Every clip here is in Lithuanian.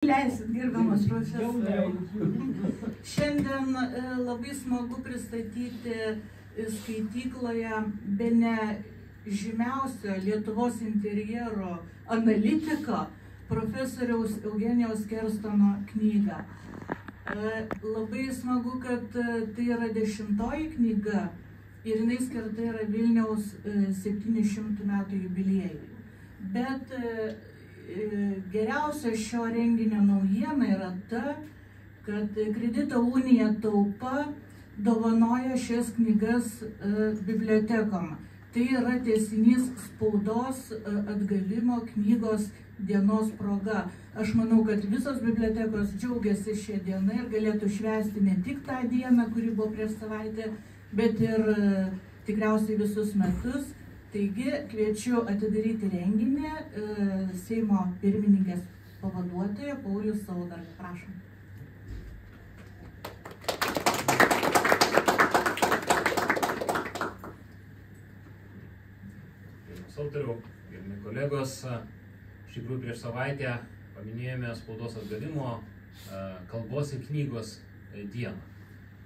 Leisit, gerbiamas profesoriau. Šiandien labai smagu pristatyti skaitykloje bene žymiausio Lietuvos interjero analitiko profesoriaus Eugenijaus Kerstono knygą. Labai smagu, kad tai yra 10-oji knyga ir jinai skirta yra Vilniaus 700 metų jubiliejui. Bet geriausia šio renginio naujiena yra ta, kad Kredito unija Taupa dovanoja šias knygas bibliotekom. Tai yra tęsinys spaudos atgavimo knygos dienos proga. Aš manau, kad visos bibliotekos džiaugiasi šią dieną ir galėtų švęsti ne tik tą dieną, kuri buvo prieš savaitę, bet ir tikriausiai visus metus. Taigi kviečiu atidaryti renginį Seimo pirmininkės pavaduotoja Paulius Saudargas. Prašom. Autoriau, gerbimi kolegos, iš tikrųjų prieš savaitę paminėjome spaudos atgavimo kalbos ir knygos dieną.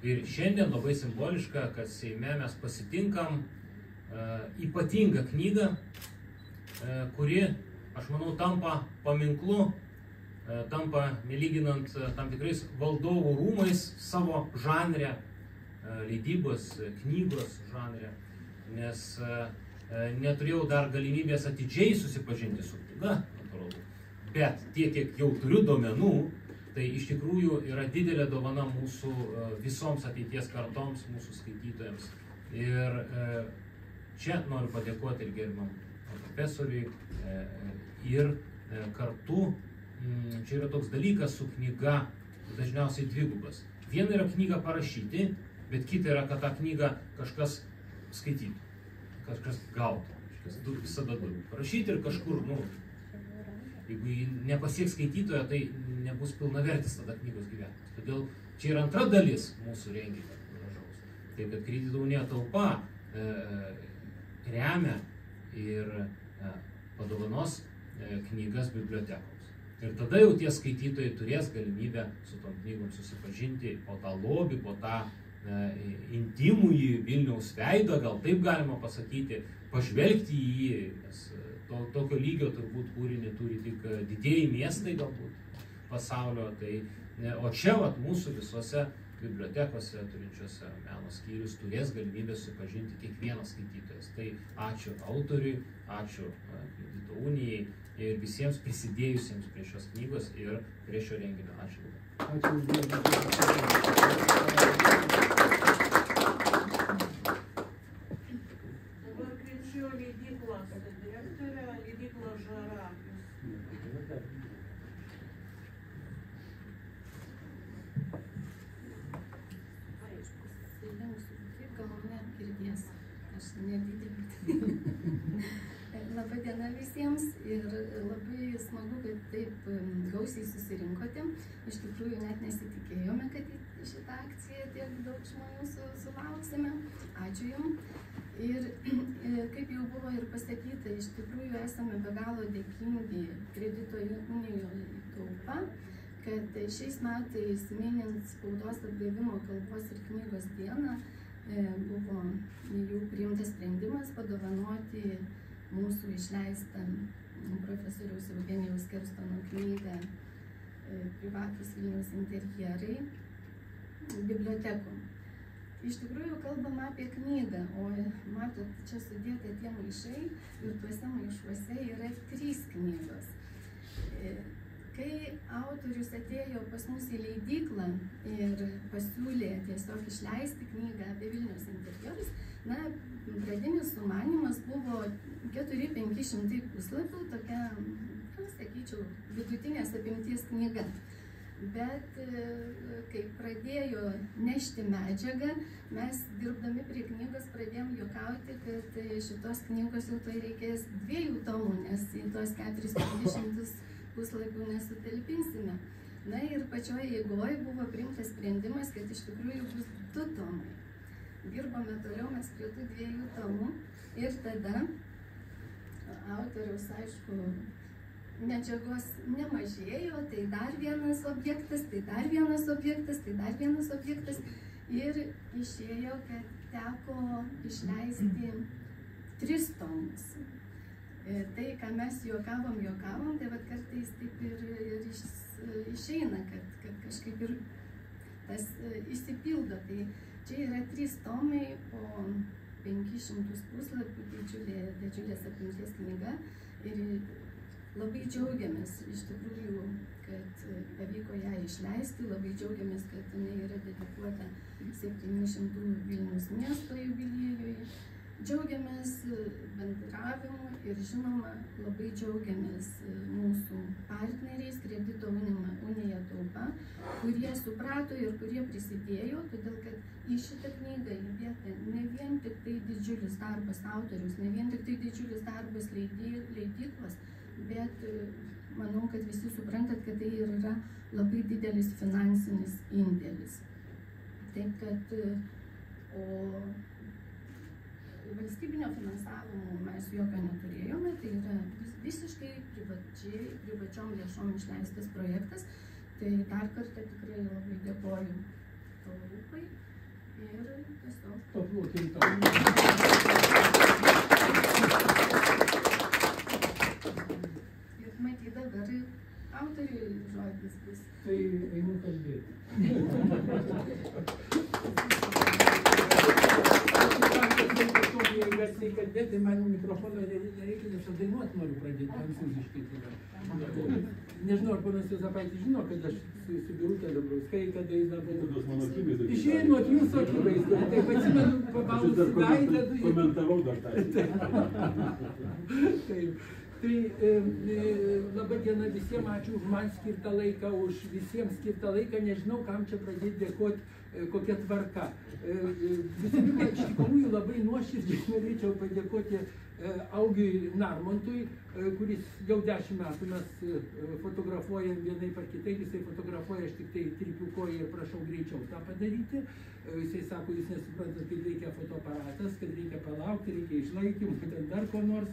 Ir šiandien labai simboliška, kad Seime mes pasitinkam ypatingą knygą, kuri, aš manau, tampa paminklu, tampa nelyginant tam tikrais valdovų rūmais savo žanre, leidybos, knygos žanre, nes neturėjau dar galimybės atidžiai susipažinti su knyga, natūralu, bet tiek, kiek jau turiu duomenų, tai iš tikrųjų yra didelė dovana mūsų visoms ateities kartoms, mūsų skaitytojams. Ir čia noriu padėkoti ir gerbiamam profesoriui ir kartu čia yra toks dalykas su knyga dažniausiai dvigubas. Viena yra knygą parašyti, bet kita yra, kad tą knygą kažkas skaitytų, kažkas gautų. Visada du. Parašyti ir kažkur, jeigu nepasieks skaitytojo, tai nebus pilnavertis tada knygos gyvenimas. Todėl čia yra antra dalis mūsų renginio gražaus. Tai kad Kredito unija Taupa remia ir padovanos knygas bibliotekoms. Ir tada jau tie skaitytojai turės galimybę su tom knygom susipažinti po tą lobį, po tą intimųjį Vilniaus veidą, gal taip galima pasakyti, pažvelgti į jį, nes tokio lygio turbūt kūrinį turi tik didieji miestai galbūt pasaulio. O čia mūsų visose bibliotekose turinčiose meno skyrius turės galimybę supažinti kiekvienas skaitytojas. Tai ačiū autoriui, ačiū Kredito unijai ir visiems prisidėjusiems prie šios knygos ir prie šio renginio. Ačiū. Dabar kviečiu leidyklos direktorę, leidyklos Žara. Aš nedidelė. Labą dieną visiems ir labai smagu, kad taip gausiai susirinkote. Iš tikrųjų net nesitikėjome, kad į šitą akciją tiek daug žmonių sulauksime. Ačiū Jums. Ir kaip jau buvo ir pasakyta, iš tikrųjų esame be galo dėkingi Kredito unijai Taupa, kad šiais metais minint spaudos atgavimo kalbos ir knygos dieną buvo jų priimtas sprendimas padovanoti mūsų išleistą profesoriaus Eugenijaus Kerstono knygą Privatūs Vilniaus interjerai bibliotekom. Iš tikrųjų kalbama apie knygą, o matot, čia sudėta tie maišai ir tuose maišuose yra 3 knygos. Kai autorius atėjo pas mus į leidyklą ir pasiūlė tiesiog išleisti knygą apie Vilniaus interjerus, pradinis sumanymas buvo 400–500 puslapių, tokia, sakyčiau, vidutinės apimties knyga. Bet kai pradėjo nešti medžiagą, mes dirbdami prie knygos pradėjom juokauti, kad šitos knygos jau tai reikės 2 tomų, nes į tos 400–500 puslapių nesutalpinsime. Ir pačioje eigoje buvo priimtas sprendimas, kad iš tikrųjų bus 2 tomai. Dirbome toliau mes prie tų 2 tomų ir tada autoriaus, aišku, medžiagos nemažėjo, tai dar vienas objektas, tai dar vienas objektas, tai dar vienas objektas. Ir išėjo, kad teko išleisti 3 tomus. Tai, ką mes juokavom, tai vat kartais taip ir išeina, kad kažkaip ir tas išsipildo. Tai čia yra 3 tomai, po 500 puslapių, didžiulės apimties knyga. Ir labai džiaugiamės iš tikrųjų, kad pavyko ją išleisti, labai džiaugiamės, kad jinai yra dedikuota 700 Vilniaus miesto jubiliejui. Džiaugiamės bendravimu ir žinoma labai džiaugiamės mūsų partneriais Kredito unija Taupa, kurie suprato ir kurie prisidėjo, todėl kad į šitą knygą įdėta ne vien tik tai didžiulis darbas autorius, ne vien tik tai didžiulis darbas leidyklos, bet manau, kad visi suprantat, kad tai yra labai didelis finansinis indėlis. Taip kad, valstybinio finansavimo mes jokio neturėjome, tai yra visiškai privačiom lėšom išleistas projektas. Tai dar kartą tikrai labai dėkoju Taupai ir tiesiog. Ir matyt dabar autoriui žodis bus. Tai einu kalbėti. Garsiai kalbėti, man mikrofono nereikia, nes aš dainuot noriu pradėti prancūziškai. Nežinau, ar ponas Juozapaitis žino, kad aš su Birute Dabrauskai, kada jis dabar išėjo nuo jūsų akivaizdu. Taip atsimenu, pabalus veidą. Komentavau dar tą. Taip. Tai laba diena visiems, ačiū už man skirtą laiką, už visiems skirtą laiką, nežinau, kam čia pradėti dėkoti, kokia tvarka. Visų pirma, iš tikrųjų labai nuoširdžiai norėčiau padėkoti Augiui Narmontui, kuris jau 10 metų mes fotografuojam vienaip ar kitaip, jisai fotografuoja, aš tik tai trypiu koją ir prašau greičiau tą padaryti. Jisai sako, jūs nesuprantat, kaip reikia fotoaparatas, kad reikia palaukti, reikia išlaikymų, ten dar ko nors.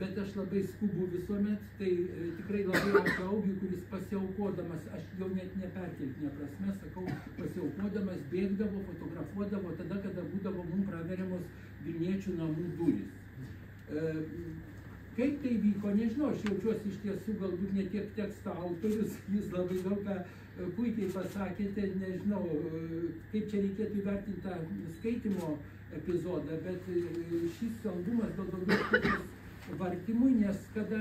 Bet aš labai skubu visuomet, tai tikrai labai ačiū Augiui, kuris pasiaukodamas, aš jau net neperkeltinė prasme, sakau, pasiaukodamas bėgdavo, fotografuodavo tada, kada būdavo mums praveriamos Vilniečių namų durys. Kaip tai vyko, nežinau, aš jaučiuosi iš tiesų galbūt ne tiek teksto autorius, jūs labai daug ką puikiai pasakėte, nežinau, kaip čia reikėtų įvertinti tą skaitymo epizodą, bet šis albumas daugiau vartymui, nes kada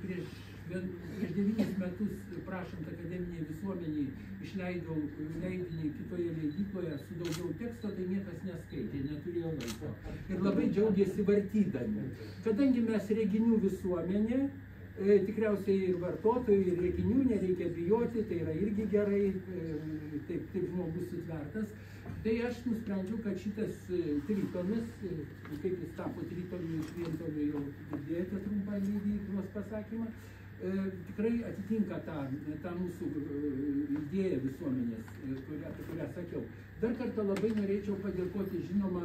prieš 9 metus, prašant akademiniai visuomeniai, išleidau leidinį kitoje leidykloje su daugiau teksto, tai niekas neskaitė, neturėjo laiko. Ir labai džiaugiasi vartydami. Kadangi mes reginių visuomenė, tikriausiai ir vartotojų, ir reginių nereikia bijoti, tai yra irgi gerai, taip žmogus sutvertas. Tai aš nusprendžiau, kad šitas tritomis, kaip jis tapo tritomiu iš vientomiu, jau girdėjote trumpą leidyklos pasakymą, tikrai atitinka tą mūsų idėją visuomenės, apie kurią sakiau. Dar kartą labai norėčiau padėkoti, žinoma,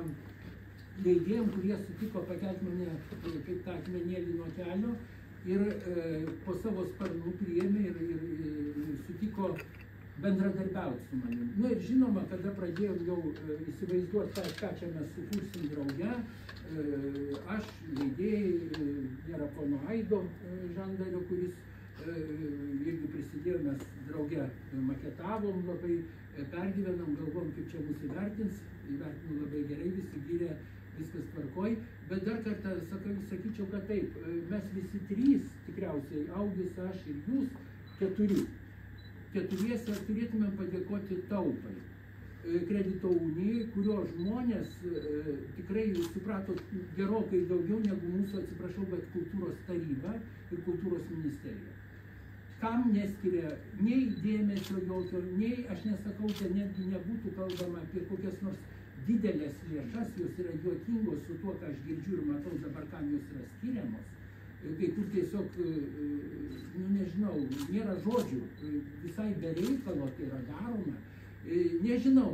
leidėjams, kurie sutiko pakelti mane kaip tą akmenėlį nuo kelio ir po savo sparnų priėmė ir sutiko bendradarbiauti su manim. Na ir žinoma, kada pradėjom jau įsivaizduoti, ką čia mes sukursim drauge, aš, leidėjai, nėra pono Aido Žandario, kuris irgi prisidėjo, mes drauge maketavom, labai pergyvenom, galvom, kaip čia mus įvertins, įvertino labai gerai, visi gyrė, viskas tvarkoj, bet dar kartą sakyčiau, kad taip, mes visi 3, tikriausiai, Augis, aš ir jūs, 4. Keturiese turėtume padėkoti Taupai, Kredito unijai, kurio žmonės tikrai suprato gerokai daugiau negu mūsų, atsiprašau, bet kultūros taryba ir kultūros ministerija. Kam neskiria nei dėmesio jokio, nei, aš nesakau, kad netgi nebūtų kalbama apie kokias nors didelės lėšas, jos yra juokingos su tuo, ką aš girdžiu ir matau dabar, kam jos yra skiriamos. Kai kur tiesiog, nežinau, nėra žodžių, visai be reikalo tai yra daroma. Nežinau,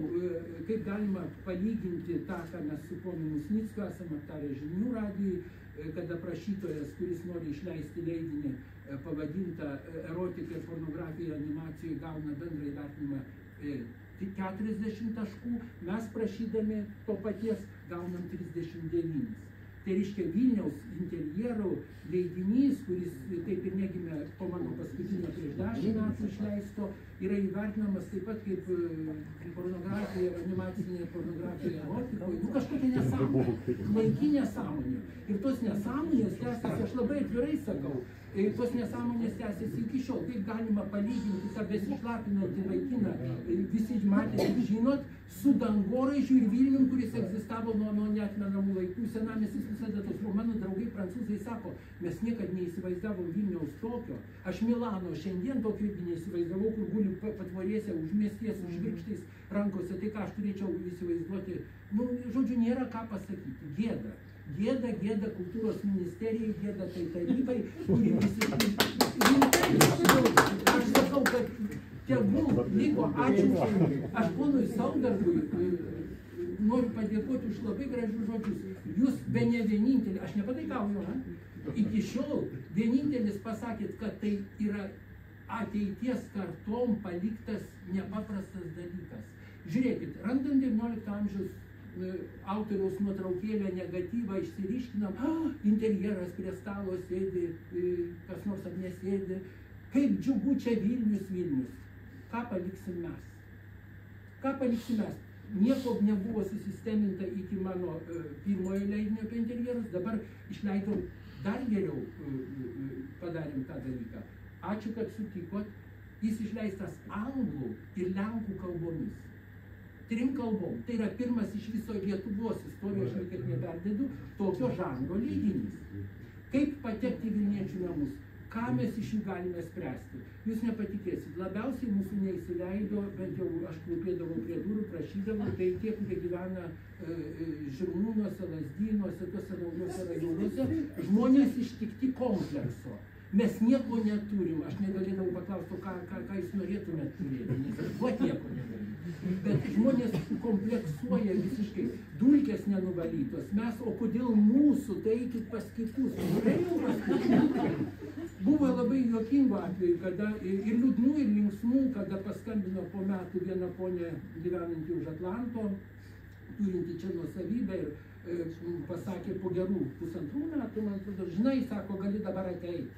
kaip galima palyginti tą, ką mes su ponu Musnickiu esame aptarę Žinių radijui, kada prašytojas, kuris nori išleisti leidinį, pavadinta erotika ir pornografija animacijoje gauna bendrą įvertinimą tik 40 taškų, mes prašydami to paties gaunam 39. Tai reiškia Vilniaus interjerų leidinys, kuris taip ir negimė po mano paskutinio prieš 10 metų išleisto, yra įvertinamas taip pat kaip pornografija, animacinė pornografija erotikoje. Nu kažkokia nesąmonė, klaiki nesąmonė. Ir tos nesąmonės tęsiasi, aš labai atvirai sakau, tos nesąmonės tęsiasi iki šiol. Kaip galima palyginti tą besišlapinantį vaikiną, visi matėte, žinot, su dangoraižiu ir Vilnium, kuris egzistavo nuo neatmenamų laikų. Senamiestis visada tos mano draugai prancūzai sako, mes niekad neįsivaizdavom Vilniaus tokio. Aš Milano šiandien tokio irgi neįsivaizdavau, kur guli patvorėse užmesties su žvirkštais rankose. Tai ką aš turėčiau įsivaizduoti? Nu, žodžiu, nėra ką pasakyti. Gėda. Gėda, gėda kultūros ministerijai, gėda tai tarybai, kuri aš sakau, kad tegul liko, ačiū, aš ponui Saudargui noriu padėkoti už labai gražius žodžius. Jūs be ne vienintelį, aš nepataikauju, iki šiol vienintelis pasakėt, kad tai yra ateities kartom paliktas nepaprastas dalykas. Žiūrėkit, randant 19 amžiaus autoriaus nuotraukėlę negatyvą išsiriškinam, interjeras prie stalo sėdi, kas nors ar nesėdi, kaip džiugu čia Vilnius. Ką paliksim mes? Ką paliksim mes? Nieko nebuvo susisteminta iki mano pirmojo leidinio apie interjerus, dabar išleidom dar geriau padarėm tą dalyką. Ačiū, kad sutikot, jis išleistas anglų ir lenkų kalbomis. 3 kalbom. Tai yra pirmas iš viso Lietuvos istorijos, aš niekad neperdedu, tokio žanro leidinys. Kaip patekti į vilniečių namus? Ką mes iš jų galime spręsti? Jūs nepatikėsit, labiausiai mūsų neįsileido, bent jau aš klūpėdavau prie durų, prašydavau, tai tie, kurie gyvena Žirmūnuose, Lazdynuose, tuose naujuose rajonuose, žmonės ištikti komplekso. Mes nieko neturim, aš negalėdavau paklausti, ką jūs norėtumėt turėti, nes nieko negalime. Bet žmonės kompleksuoja visiškai, dulkės nenuvalytos, mes, o kodėl mūsų, tai eikit pas kitus. Buvo labai juokingo atveju, kada ir liūdnų, ir linksmų, kada paskambino po metų viena ponė gyvenanti už Atlanto, turinti čia nuosavybę ir pasakė po gerų 1,5 metų, man atrodo, žinai, sako, gali dabar ateiti.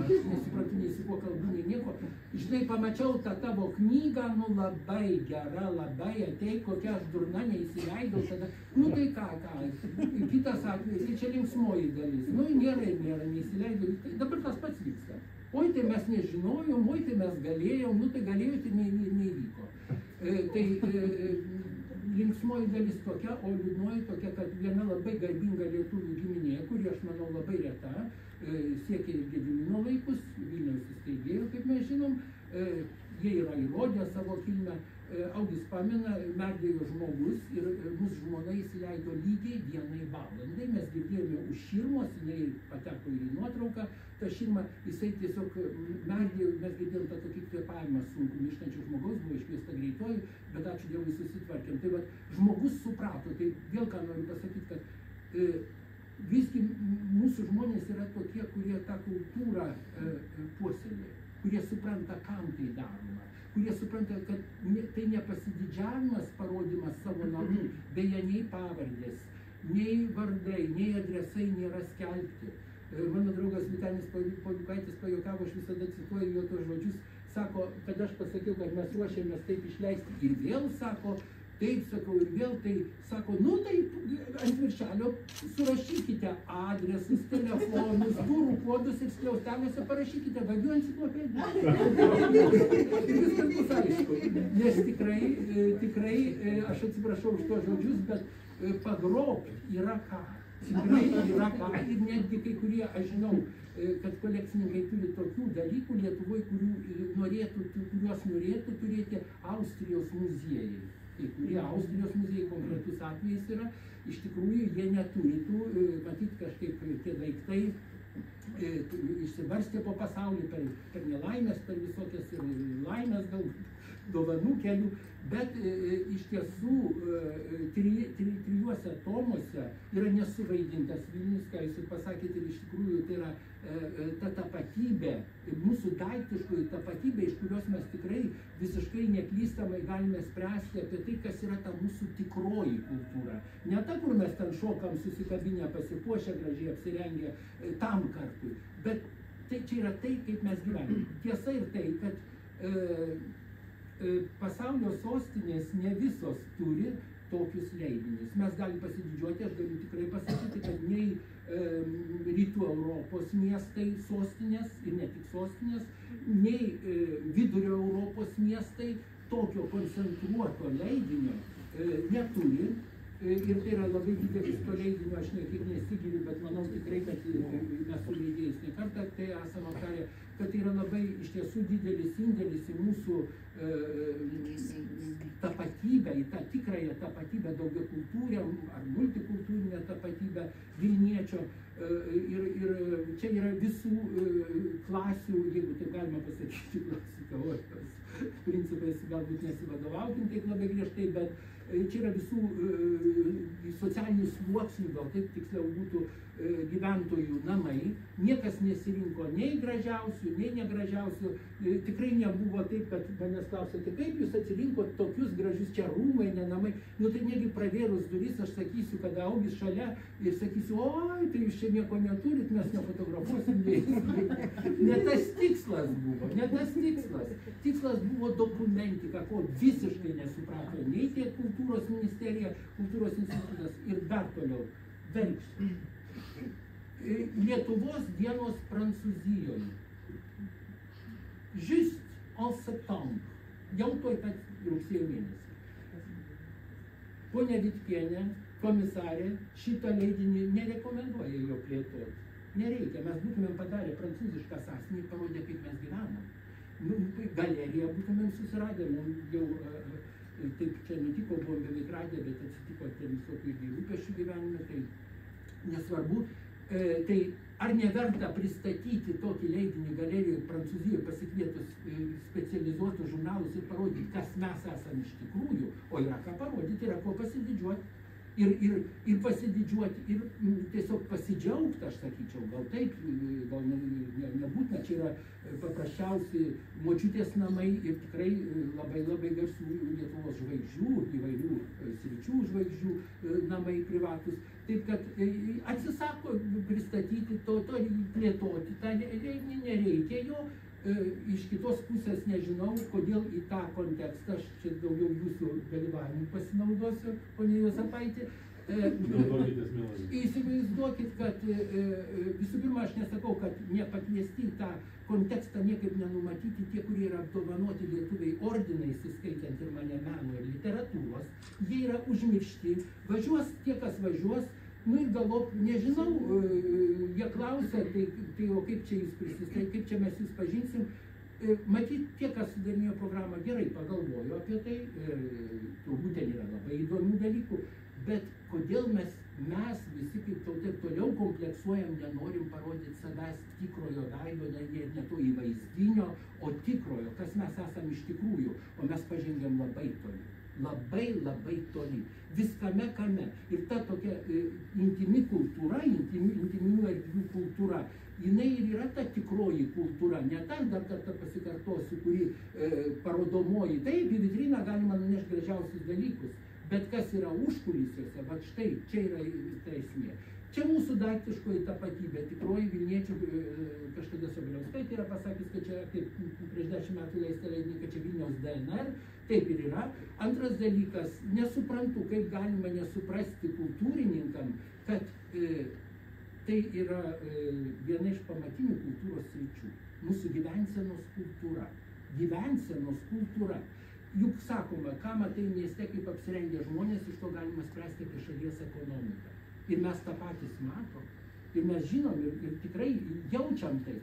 Aš nesuprantu, nei su kuo kalbu, nei nieko. Žinai, pamačiau tą tavo knygą, nu labai gera, labai ateik, kokia aš durna, neįsileidau tada. Nu tai ką. Kitas atvejis, tai čia linksmoji dalis. Nu nėra, neįsileidau. Dabar tas pats vyksta. Oi, tai mes nežinojom, oi, tai mes galėjom, nu tai galėjo, tai neįvyko. Linksmoji dalis tokia, o liūdnoji tokia, kad viena labai garbinga lietuvių giminė, kuri, aš manau, labai reta, siekia ir Gedimino laikus, Vilniaus įsteigėjų, kaip mes žinom, jie yra įrodę savo kilmę. Augis pamena, merdėjo žmogus ir mūsų žmona įsileido lygiai dienai valandai. Mes girdėjome už širmos, jinai pateko ir į nuotrauką, ta širma, jisai tiesiog merdėjo, mes girdėjom tą tokį kvėpavimą sunku, mirštančio žmogaus, buvo iškviesta greitoji, bet ačiū Dievui susitvarkėm. Tai va, žmogus suprato, tai vėl ką noriu pasakyti, kad visgi mūsų žmonės yra tokie, kurie tą kultūrą puoselėja, kurie supranta, kam tai daroma, kurie supranta, kad tai ne pasididžiavimas parodimas savo namų, beje, nei pavardės, nei vardai, nei adresai nėra skelbti. Mano draugas Vytenis Pauliukaitis pajuokavo, aš visada cituoju jo tos žodžius, sako, kad aš pasakiau, kad mes ruošiamės taip išleisti ir vėl, sako, taip, sakau, ir vėl tai, sako, nu tai ant viršelio surašykite adresus, telefonus, durų kodus ir skliausteliuose parašykite vagių enciklopediją. Ir viskas bus aišku. Nes tikrai, aš atsiprašau už tos žodžius, bet pagrobti yra ką. Tikrai yra ką. Ir netgi kai kurie, aš žinau, kad kolekcininkai turi tokių dalykų Lietuvoje, kuriuos norėtų turėti Austrijos muziejai. Kai kurie Austrijos muziejai konkretus atvejais yra, iš tikrųjų jie neturi tų, matyt, kažkaip tie daiktai išsibarstė po pasaulį per nelaimės, per visokias ir laimės galbūt. dovanų kelių, bet iš tiesų trijuose tomuose yra nesuvaidintas Vilnius, ką jūs ir pasakėte, ir iš tikrųjų tai yra ta tapatybė, mūsų daiktiškoji tapatybė, iš kurios mes tikrai visiškai neklystamai galime spręsti apie tai, kas yra ta mūsų tikroji kultūra. Ne ta, kur mes ten šokam susikabinę, pasipuošę, gražiai apsirengę tam kartui, bet tai čia yra tai, kaip mes gyvename. Tiesa ir tai, kad pasaulio sostinės ne visos turi tokius leidinius. Mes galime pasididžiuoti, aš galiu tikrai pasakyti, kad nei rytų Europos miestai sostinės, ir ne tik sostinės, nei vidurio Europos miestai tokio koncentruoto leidinio neturi. Ir tai yra labai didelis to leidinio, aš niekaip nesigiliu, bet manau tikrai, kad mes su leidėjais ne kartą tai esame aptarę, kad tai yra labai iš tiesų didelis indėlis į mūsų tapatybę, į tą tikrąją tapatybę, daugiakultūrę ar multikultūrinę tapatybę Vilniečio. Ir čia yra visų klasių, jeigu taip galima pasakyti, klasių teorijos principais galbūt nesivadovaukim taip labai griežtai, bet čia yra visų socialinių sluoksnių, gal taip tiksliau būtų, gyventojų namai. Niekas nesirinko nei gražiausių, nei negražiausių. Tikrai nebuvo taip, kad manęs klausėte, kaip jūs atsirinkot tokius gražius, čia rūmai, ne namai. Nu tai negi pravėrus duris, aš sakysiu, kad augis šalia ir sakysiu, oi, tai jūs čia nieko neturit, mes nefotografuosim. Ne tas tikslas buvo, ne tas tikslas. Tikslas buvo dokumentika, ko visiškai nesuprato nei tiek kultūros ministerija, kultūros institutas ir dar toliau. Verksiu. Lietuvos dienos Prancūzijoje. Just en septembre, jau tuoj pat rugsėjo mėnesį. Ponia Vitkienė, komisarė, šitą leidinį nerekomenduoja jo plėtoti. Nereikia, mes būtumėm padarę prancūzišką sąsienį, parodę, kaip mes gyvenam. Galeriją būtumėm susiradę, jau taip čia nutiko, buvom beveik radę, bet atsitiko ten visokių rūpesčių gyvenime, tai nesvarbu. Tai ar neverta pristatyti tokį leidinį galerijoje Prancūzijoje, pasikvietus specializuotus žurnalus ir parodyti, kas mes esame iš tikrųjų, o yra ką parodyti, yra ko pasididžiuoti. Ir pasididžiuoti, ir tiesiog pasidžiaugti, aš sakyčiau, gal taip, gal nebūtina, čia yra paprasčiausi močiutės namai ir tikrai labai labai garsių Lietuvos žvaigždžių, įvairių sričių žvaigždžių namai privatus. Taip, kad atsisako pristatyti to plėtoti, tą nereikia jo. Iš kitos pusės nežinau, kodėl į tą kontekstą, aš čia daugiau jūsų dalyvavimų pasinaudosiu, ponia Juozapaitė. Įsivaizduokit, kad visų pirma, aš nesakau, kad nepakviesti į tą kontekstą niekaip nenumatyti tie, kurie yra apdovanoti lietuviai ordinais, įskaitant ir mane meno ir literatūros, jie yra užmiršti, važiuos tie, kas važiuos. Nu ir galop, nežinau, jie klausia, tai o kaip čia jūs prisistatė, kaip čia mes jūs pažinsim. Matyt, tie, kas sudarinėjo programą, gerai pagalvojo apie tai, turbūt ten yra labai įdomių dalykų, bet kodėl mes visi kaip tauta toliau kompleksuojam, nenorim parodyti savęs tikrojo veido, ne to įvaizdinio, o tikrojo, kas mes esam iš tikrųjų, o mes pažengėm labai toli. Labai toli. Viskame kame. Ir ta tokia intimi kultūra, intimių erdvių kultūra, jinai ir yra ta tikroji kultūra, ne ta, dar kartą pasikartosiu, kuri parodomoji. Taip, į vitriną galima nunešti gražiausius dalykus, bet kas yra užkulisiuose, va štai, čia yra ta esmė. Čia mūsų daiktiškoji tapatybė, tikroji Vilniečių, kažkada Sobiliauskaitė yra pasakęs, kad čia kaip prieš 10 metų leista leidinį, kad čia Vilniaus DNR, taip ir yra. Antras dalykas, nesuprantu, kaip galima nesuprasti kultūrininkam, kad tai yra viena iš pamatinių kultūros sričių. Mūsų gyvensenos kultūra. Gyvensenos kultūra. Juk sakoma, ką matai mieste, kaip apsirengę žmonės, iš to galima spręsti apie šalies ekonomiką. Ir mes tą patys matom, ir mes žinom, ir tikrai jaučiam tai.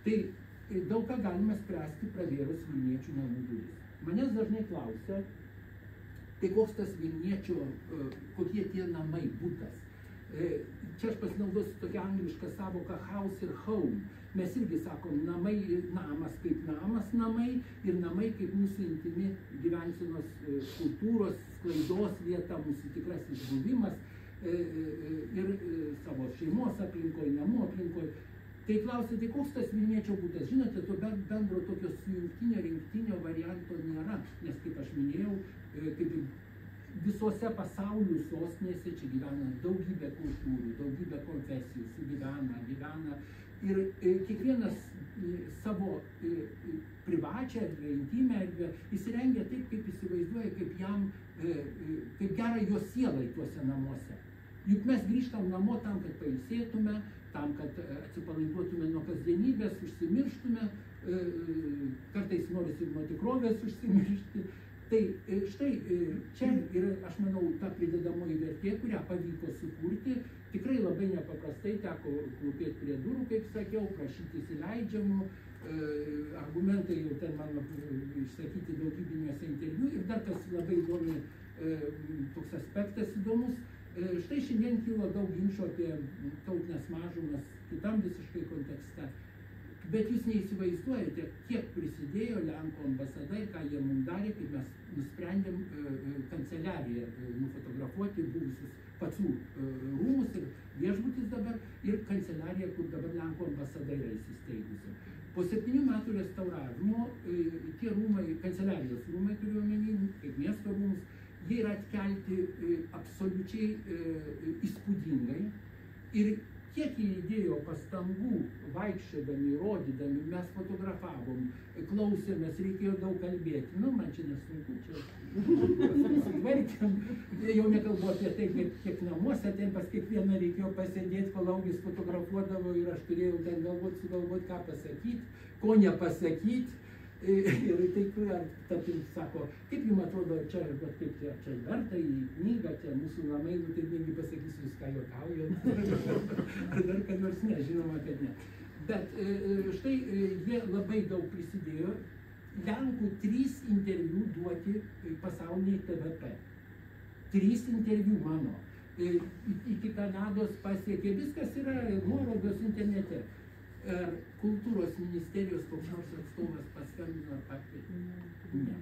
Tai daug ką galima spręsti pravėrus Vilniečių namų duris. Manęs dažnai klausia, tai koks tas Vilniečio, kokie tie namai, butas. Čia aš pasinaudosiu tokią anglišką savoką house ir home. Mes irgi sakom namai, namas kaip namas namai ir namai kaip mūsų intimi gyvensenos kultūros, sklaidos vieta, mūsų tikrasis buvimas ir savo šeimos aplinkoje, namų aplinkoje. Tai klausė, tai koks tas Vilniečio būdas? Žinote, to bendro tokio sujungtinio rinktinio varianto nėra, nes kaip aš minėjau, kaip visose pasaulio sostinėse čia gyvena daugybė kultūrų, daugybė konfesijų, gyvena ir kiekvienas savo privačią erdvę, intimę erdvę įsirengia taip, kaip įsivaizduoja, kaip gera jo sielai tuose namuose. Juk mes grįžtam namo tam, kad pailsėtume, tam, kad atsipalaiduotume nuo kasdienybės, užsimirštume, kartais norisi ir nuo tikrovės užsimiršti. Tai štai čia yra, aš manau, ta pridedamoji vertė, kurią pavyko sukurti. Tikrai labai nepaprastai teko klūpėti prie durų, kaip sakiau, prašyti įsileidžiamų, argumentai jau ten mano išsakyti daugybiniuose interviu. Ir dar kas labai įdomi, toks aspektas įdomus, štai šiandien kilo daug ginčų apie tautinės mažumas kitam visiškai kontekste. Bet jūs neįsivaizduojate, kiek prisidėjo Lenkų ambasada ir ką jie mums darė, kai mes nusprendėm kanceliariją nufotografuoti buvusius Pacų rūmus ir viešbutis dabar ir kanceliariją, kur dabar Lenkų ambasada yra įsisteigusi. Po 7 metų restauravimo tie rūmai, kanceliarijos rūmai turiu omeny, kaip miesto rūmus, jie yra atkelti absoliučiai įspūdingai ir kiek jie įdėjo pastangų, vaikščiodami, rodydami, mes fotografavom, klausėmės, reikėjo daug kalbėti. Nu, man čia nesunku, čia pasitvarkėm. Jau nekalbu apie tai, kiek namuose, ten pas kiekvieną reikėjo pasėdėti, kol Augis fotografuodavo ir aš turėjau ten sugalvoti, ką pasakyti, ko nepasakyti. Ir taip, tarkim, sako, kaip jums atrodo, čia verta į knygą, čia mūsų namai, nu taip negi pasakysiu, viską juokaujant, ar dar kad nors ne, žinoma, kad ne. Bet štai jie labai daug prisidėjo, Lenkų 3 interviu duoti pasauliniai TVP. 3 interviu mano. Iki Kanados pasiekė, viskas yra nuorodos internete. Ar kultūros ministerijos koks nors atstovas paskambino ar pakvietė? Ne.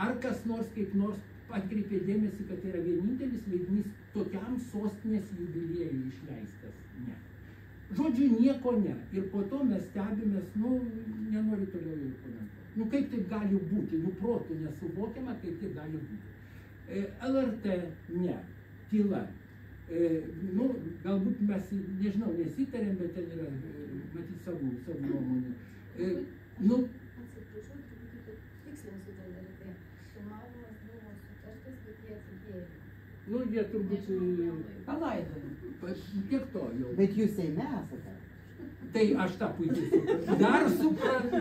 Ar kas nors kaip nors atkreipė dėmesį, kad tai yra vienintelis leidinys tokiam sostinės jubiliejui išleistas? Ne. Žodžiu, nieko ne. Ir po to mes stebimės, nu, nenoriu toliau jau komentuoti. Nu, kaip taip gali būti? Nu, protų nesuvokiama, kaip taip gali būti. LRT ne. Tyla. Nu, galbūt mes, nežinau, nesitarėm, bet ten yra, matyt, savų nuomonių. Nu, atsiprašau, tikslinsiu tą dalyką. Filmavimas buvo sutartas, bet jie atidėjo. Nu, jie turbūt palaidojo. Tiek to jau. Bet jūs Seime esate. Tai aš tą puikiai suprantu. Dar suprantu.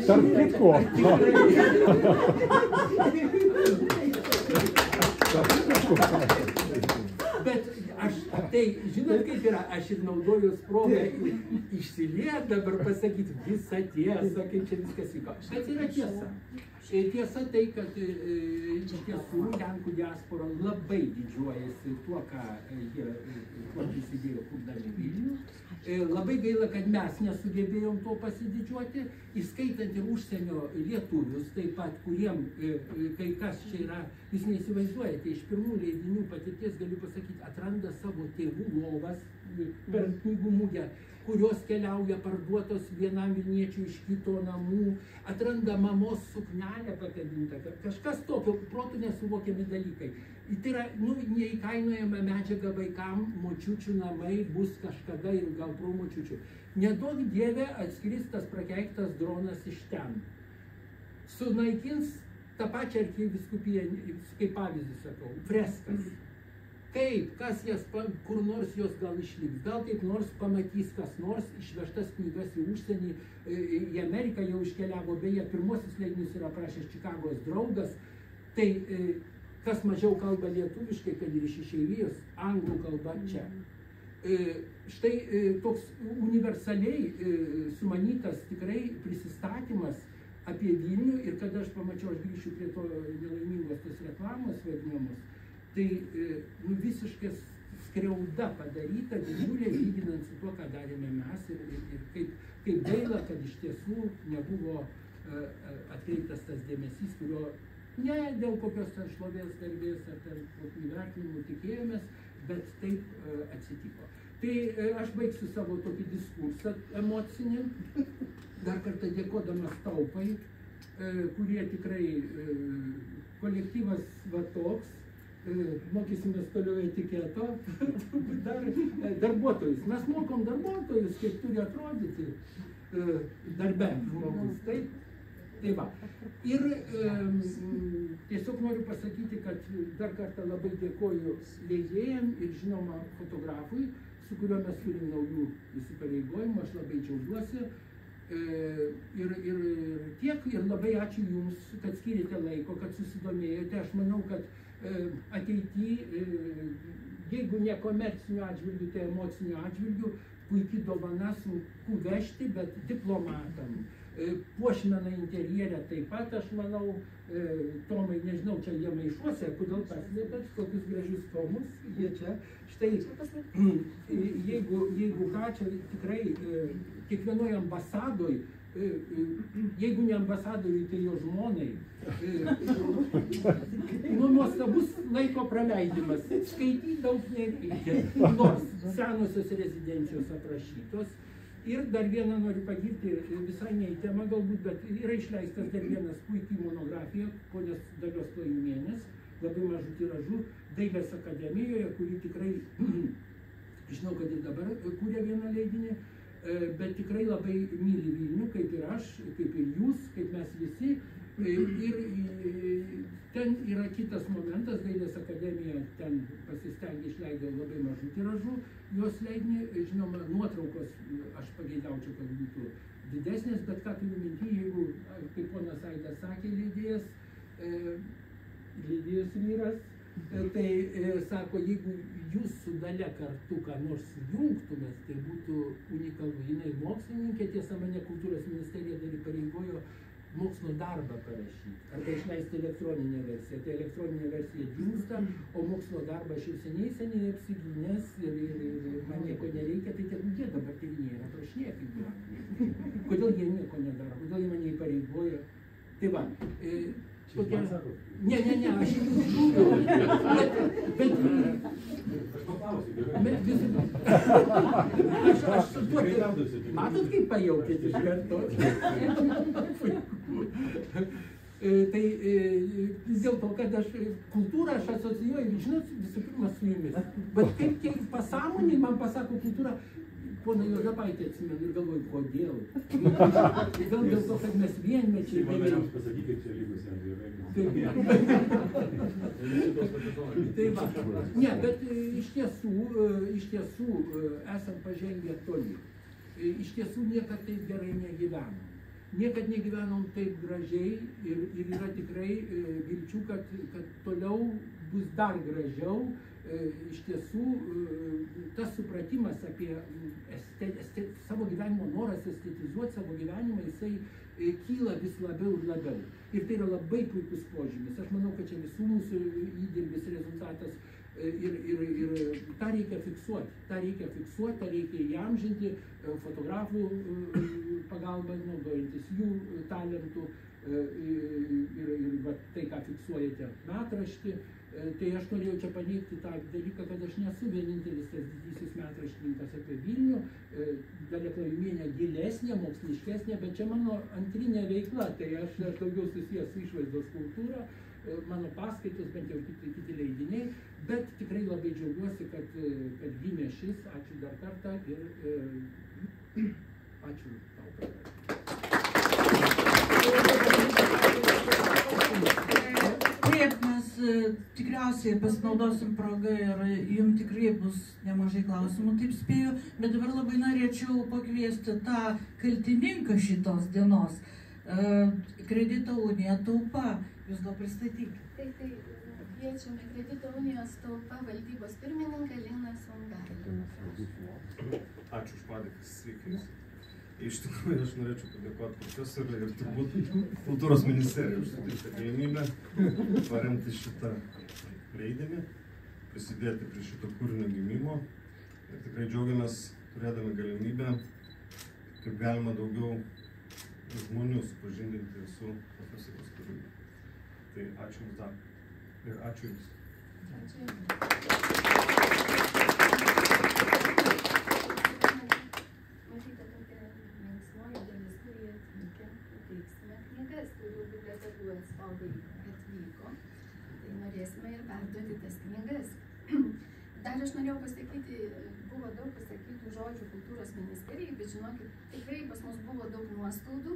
Tarp kitko. Bet aš, tai žinot kaip yra, aš ir naudoju progą išsiliet dabar pasakyti visą tiesą, kaip čia viskas vyko. Bet yra tiesa. Tiesa tai, kad iš tiesų Lenkų diaspora labai didžiuojasi tuo, ką jie prisidėjo kurdami Vilnių. Labai gaila, kad mes nesugebėjom to pasididžiuoti, įskaitant ir užsienio lietuvius, taip pat, kuriem kai kas čia yra, jūs neįsivaizduojate, iš pirmų leidinių patirties galiu pasakyti, atranda savo tėvų lovas per knygų mugę, kurios keliauja parduotos vienam Vilniečiui iš kito namų, atranda mamos suknelę pakabintą, kažkas tokio, protų nesuvokiami dalykai. Tai yra, nu, neįkainojama medžiaga vaikam, močiučių namai bus kažkada ir gal promočiučių. Neduok Dieve atskris tas prakeiktas dronas iš ten. Sunaikins tą pačią arkivyskupiją, kaip pavyzdį sakau, freskas. Kaip, kas jas, kur nors jos gal išliks, gal kaip nors pamatys kas nors, išvežtas knygas į užsienį, į Ameriką jau iškeliavo, beje, pirmosius leidinius yra prašęs Čikagos draugas, tai kas mažiau kalba lietuviškai, kad ir iš išeivijos, anglų kalba čia. Štai toks universaliai sumanytas tikrai prisistatymas apie Vilnių ir kada aš pamačiau, aš grįšiu prie to nelaimingos tos reklamos vadinamos, tai visiškai skriauda padaryta, didžiulė, lyginant su tuo, ką darėme mes ir kaip gaila, kad iš tiesų nebuvo atkreiptas tas dėmesys, kurio ne dėl kokios ten šlovės garbės ar ten kokių įvertinimų tikėjomės, bet taip atsitiko. Tai aš baigsiu savo tokį diskursą emocinį, dar kartą dėkodamas Taupai, kurie tikrai kolektyvas va toks, mokysimės toliau etiketo, darbuotojus. Mes mokom darbuotojus, kaip turi atrodyti darbe žmogus. Tai va. Ir tiesiog noriu pasakyti, kad dar kartą labai dėkoju leidėjam ir žinoma fotografui, su kuriuo mes turim naujų įsipareigojimų, aš labai džiaugiuosi. Ir tiek, ir labai ačiū Jums, kad skirėte laiko, kad susidomėjote. Aš manau, kad ateityje, jeigu ne komercinių atžvilgių, tai emocinių atžvilgių, puikiai dovana, sunku vežti, bet diplomatam. Puošmena interjerė taip pat, aš manau, Tomai, nežinau, čia jie maišuose, kodėl paslėpėt kokius gražius tomus, jie čia, štai, jeigu ką, čia tikrai kiekvienoje ambasadoje, jeigu ne ambasadoriui, tai jo žmonai, nuostabus laiko praleidimas, skaityti daug nereikia, nors senosios rezidencijos aprašytos. Ir dar vieną noriu pagirti, visai ne į temą galbūt, bet yra išleistas dar vienas puikiai monografija, ponios Dalios Klajumienės, labai mažų tiražų, Dailės akademijoje, kuri tikrai, žinau, kad ir dabar kūrė vieną leidinį, bet tikrai labai myli Vilnių, kaip ir aš, kaip ir jūs, kaip mes visi. Ir ten yra kitas momentas, Dailės akademija ten pasistengė, išleido labai mažų tiražų, jos leidinį, žinoma, nuotraukos aš pageidaučiau, kad būtų didesnės, bet ką turiu minty, jeigu, kaip ponas Aidas sakė, leidėjas vyras, tai sako, jeigu jūs su Dalia kartu ką nors jungtumės, tai būtų unikalu. Jinai mokslininkė, tiesa, mane Kultūros ministerija dar įpareigojo mokslo darbą parašyti, arba išleisti elektroninę versiją. Tai elektroninė versija džiūsta, o mokslo darbą aš jau seniai apsigynęs ir man nieko nereikia, tai tegu jie dabar tyrinėja, aprašinėkit. Kodėl jie nieko nedaro, kodėl jie mane įpareigoja. Tai va, tokia... Ne, aš aš matot, kaip pajautėt iš karto. Tai vis dėlto, kad aš kultūrą aš asocijuoju, žinot, visų pirma su jumis. Bet kaip pasąmonį man pasako kultūra, poną Juozapaitį atsimenu ir galvoju, kodėl? Gal dėl to, kad mes vienmečiai... Žmonėms pasakykit čia lygusiems vyrai. Tai va. Ne, bet iš tiesų esam pažengę toli. Iš tiesų niekad taip gerai negyvenom. Niekad negyvenom taip gražiai ir yra tikrai vilčių, kad toliau bus dar gražiau. Iš tiesų, tas supratimas apie savo gyvenimo noras estetizuoti savo gyvenimą, jisai kyla vis labiau ir labiau. Ir tai yra labai puikus požymis. Aš manau, kad čia visų mūsų įdirbis rezultatas ir tą reikia fiksuoti. Tą reikia įamžinti fotografų pagalba, naudojantis jų talentų ir tai, ką fiksuojate metraštį. Tai aš norėjau čia paneigti tą dalyką, kad aš nesu vienintelis tas didysis metraštininkas apie Vilnių. Dalia Klajumienė gilesnė, moksliškesnė, bet čia mano antrinė veikla, tai aš daugiau susijęs su išvaizdos kultūra, mano paskaitos, bent jau kiti leidiniai, bet tikrai labai džiaugiuosi, kad gimė šis, ačiū dar kartą ir ačiū tau. Taip, mes tikriausiai pasinaudosim progą ir jums tikrai bus nemažai klausimų, taip spėju, bet dabar labai norėčiau pakviesti tą kaltininką šitos dienos, Kredito unija Taupa. Jūs gal pristatykite. Tai kviečiame Kredito unijos Taupa valdybos pirmininką Liną Songailį. Ačiū už padėką, sveiki. Iš tikrųjų, aš norėčiau padėkoti profesoriui ir turbūt kultūros ministerijai už suteiktą galimybę paremti šitą leidinį, prisidėti prie šito kūrinio gimimo. Ir tikrai džiaugiamės turėdami galimybę, kaip galima daugiau žmonių supažindinti su profesoriaus kūryba. Tai ačiū Jums dar. Ir ačiū Jums. Ačiū. Matyti tokia linksmoji dalis, kurie atvykę, pateiksime knygas, kurių bibliotekų atstovai atvyko. Tai norėsime ir perduoti tas knygas. Dar aš norėjau pasakyti, buvo daug pasakytų žodžių kultūros ministerijai, bet žinokit, tikrai pas mus buvo daug nuoskaudų,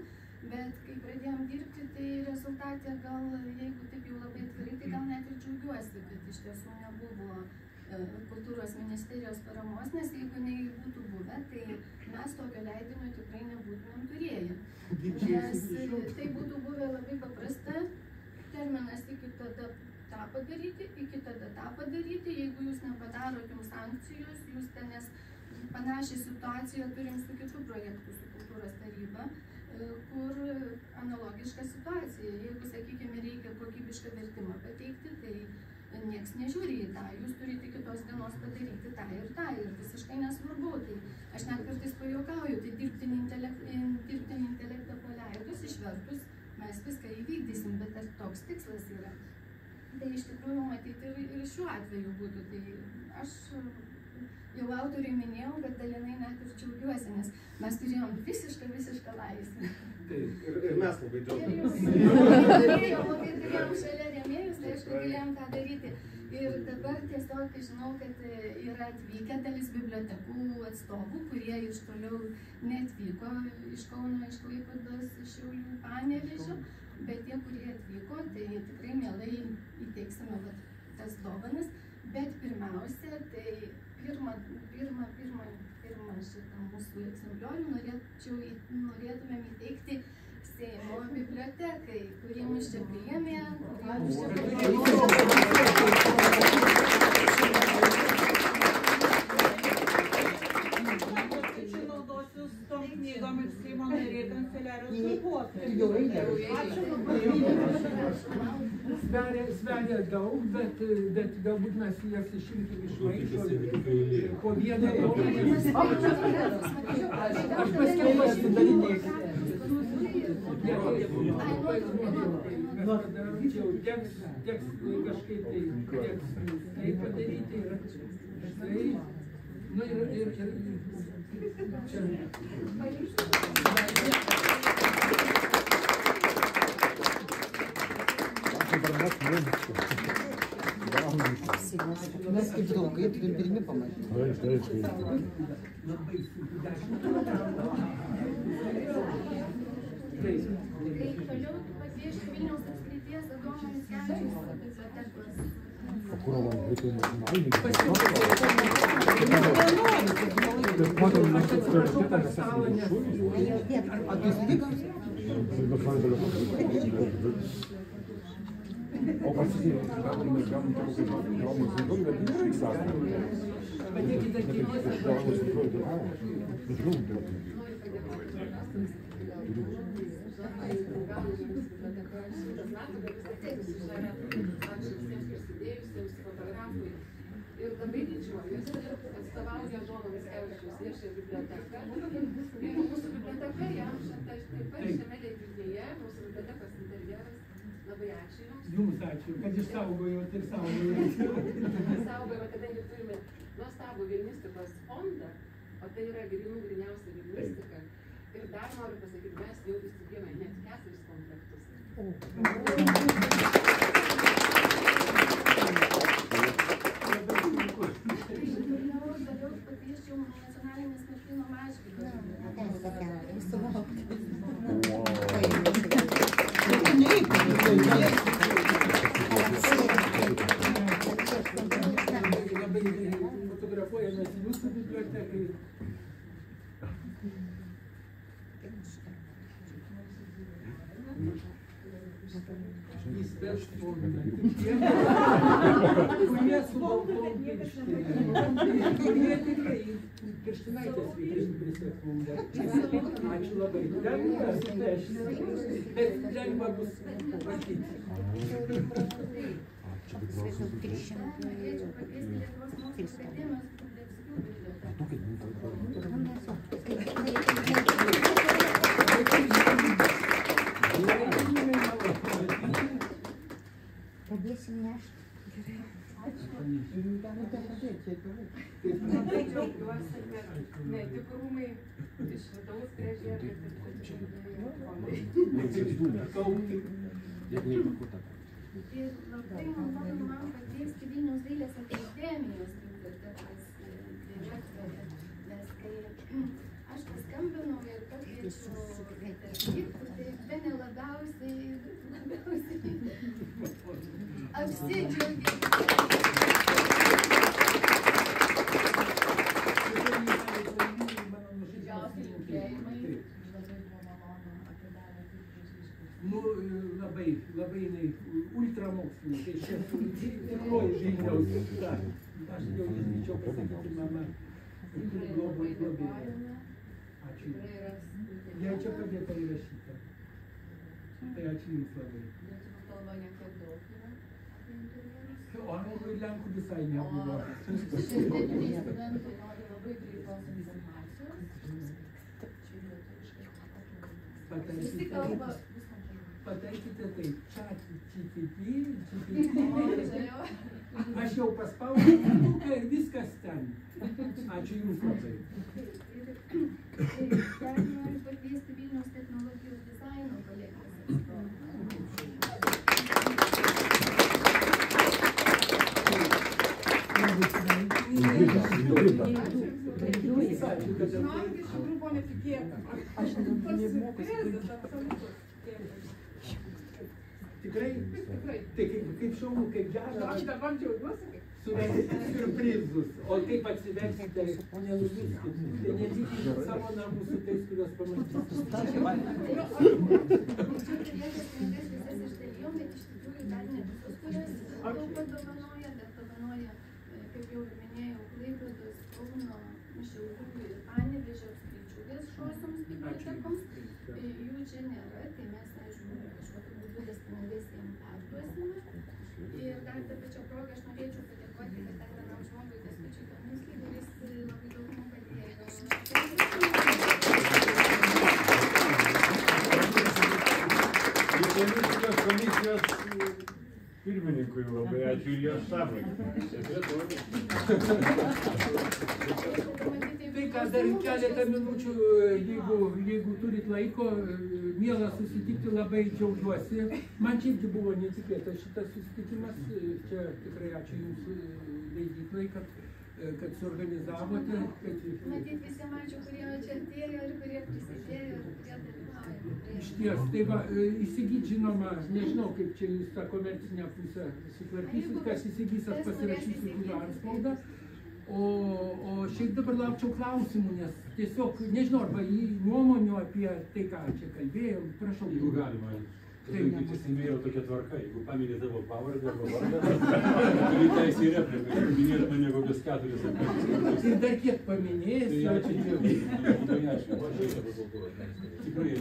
bet kai pradėjom dirbti, tai rezultatė gal, jeigu taip jau labai atvirai, tai gal net ir džiaugiuosi, kad iš tiesų nebuvo kultūros ministerijos paramos, nes jeigu jinai būtų buvę, tai mes tokio leidinio tikrai nebūtumėm turėję. Nes tai būtų buvę labai paprasta, terminas iki tada tą padaryti, iki tada tą padaryti, jeigu jūs nepadarot jums sankcijos, jūs ten, nes panašią situaciją turim su kitų projektų, su kultūros taryba, kur analogiška situacija. Jeigu, sakykime, reikia kokybišką vertimą pateikti, tai nieks nežiūri į tą, jūs turite kitos dienos padaryti tą ir visiškai nesvarbu. Tai aš net kartais pajuokauju, tai dirbtinį intelektą paleidus, išvertus, mes viską įvykdysim, bet ar toks tikslas yra? Tai iš tikrųjų matyti ir šiuo atveju būtų. Tai aš jau autoriai minėjau, kad dalinai net ir džiaugiuosi, nes mes turėjom visišką laisvę. Ir mes labai džiaugiamės. Turėjom šalia rėmėjus, tai aišku, galėjom tą daryti. Ir dabar tiesiog žinau, kad yra atvykę dalis bibliotekų atstovų, kurie iš toliau neatvyko iš Kauno, iš Klaipėdos, iš Šiaulių, Panevėžio. Bet tie, kurie atvyko, tai tikrai mielai įteiksime tas dovanas. Bet pirmiausia, tai pirmą šitą mūsų egzempliorių norėtumėm įteikti Seimo bibliotekai, kurie mus čia priėmė, Seimo nariai kanceliarijos darbuotojai. Sveria daug, bet galbūt mes jas išimkim iš maišo po vieną aš paskiau pasidalinėsiu. Teks kažkaip tai padaryti ir Mes kaip draugai turim pirmi pamatyti. Tai toliau pakviesiu Vilniaus apskrities Adomo Mickevičiaus bibliotekos. Ir labai didžiuojuosi, atstovauja Adomo Mickevičiaus viešąją biblioteką. Ir mūsų biblioteka jam taip pat šiame leidinyje, mūsų bibliotekos interjeras. Labai ačiū Jums. Jums ačiū, kad išsaugojot ir saugojot. Saugojame, kadangi turime nuostabų vilnistikos fondą, o tai yra gryniausia vilnistika. Ir dar noriu pasakyti, mes jau įsigijome net 4 komplektus. Pakviesčiau nacionalinės Martyno Mažvydo. Labai fotografuojamės jūsų bibliotekai. Jis veš formą tiem, kurie su baltom pirštinėm. Kurie tikrai pirštinaitės reikėtų prisėti mums dar. Ačiū labai. Lengva suvešti, bet lengva bus matyti. Norėčiau pakviesti Lietuvos mokslo akademijos Padėsim nešti. Labai džiaugiuosi, kad ne tik rūmai iš vidaus gražėja, bet ir fondai. Ir labai malonu man pakviesti Vilniaus dailės akademijos bibliotekos direktorę, nes kai aš paskambinau ir pakviečiau dirbti, tai bene labiausiai apsidžiaugė. Nu, labai jinai ultramokslininkė, iš tiesų tikroji Vilniaus. Aš jau nežinau pasakyti, mama, labai. Ačiū. Jei čia padėta įrašyta. Tai ačiū Jums labai. O anglų ir lenkų visai nebuvo. Patarkite taip, ChatGPT. Aš jau paspaudžiau mygtuką ir viskas ten. Ačiū Jums labai. Dar noriu pakviesti Vilniaus technologijos dizaino kolegijos atstovą. Žinokit, iš tikrųjų buvo netikėta. Aš Tikrai? Tai kaip šaunu, kaip gera. Aš dabar džiaugiuosi. Surengti siurprizus. O kaip atsiversite, nenuvyskit. Tai netikite savo namų su tais, kuriuos pamatysite. Čia kalėdas knygas visas išdalijom, bet iš tikrųjų dar ne visus, kurias daug padovanoja, dar dovanoja, kaip jau minėjau, Klaipėdos, Kauno, Šiaulių ir Panevėžio apskričių viešosioms bibliotekoms. Jų čia nėra, tai mes, aišku, kažkokiu būdu tas knygas jiems perduosime. Ir dar tą pačią progą aš norėčiau padėkoti, kad dar vienam žmogui, Kęstučiui Kaminskiui, kuris labai daug mums padėjo. Lituanistikos komisijos pirmininkui labai ačiū ir jo štabui. Tai ką, dar keletą minučių, jeigu turit laiko, mielą susitikti, labai džiaugiuosi. Man čia irgi buvo netikėtas šitas susitikimas. Čia tikrai ačiū Jums leidyklai, kad suorganizavote. Matyt, visi mačiau, kurie čia atėjo ir kurie prisidėjo ir kurie dalyvauja. Iš ties, tai va, įsigyti žinoma, nežinau, kaip čia Jūs tą komercinę pusę sutvarkysit, kas įsigys, aš pasirašysiu kurią antspaudą. O šiaip dabar laukčiau klausimų, nes tiesiog, nežinau, arba nuomonių apie tai, ką čia kalbėjom, prašau. Jeigu galima, kaip įsimėjau tokia tvarka, jeigu paminė tavo pavardę arba vardą, turi teisę į repliką, minėt mane kokius 4 ar 5. Ir dar kiek paminėjęs. Tai ačiū Dievui, labai ačiū. Tikrai,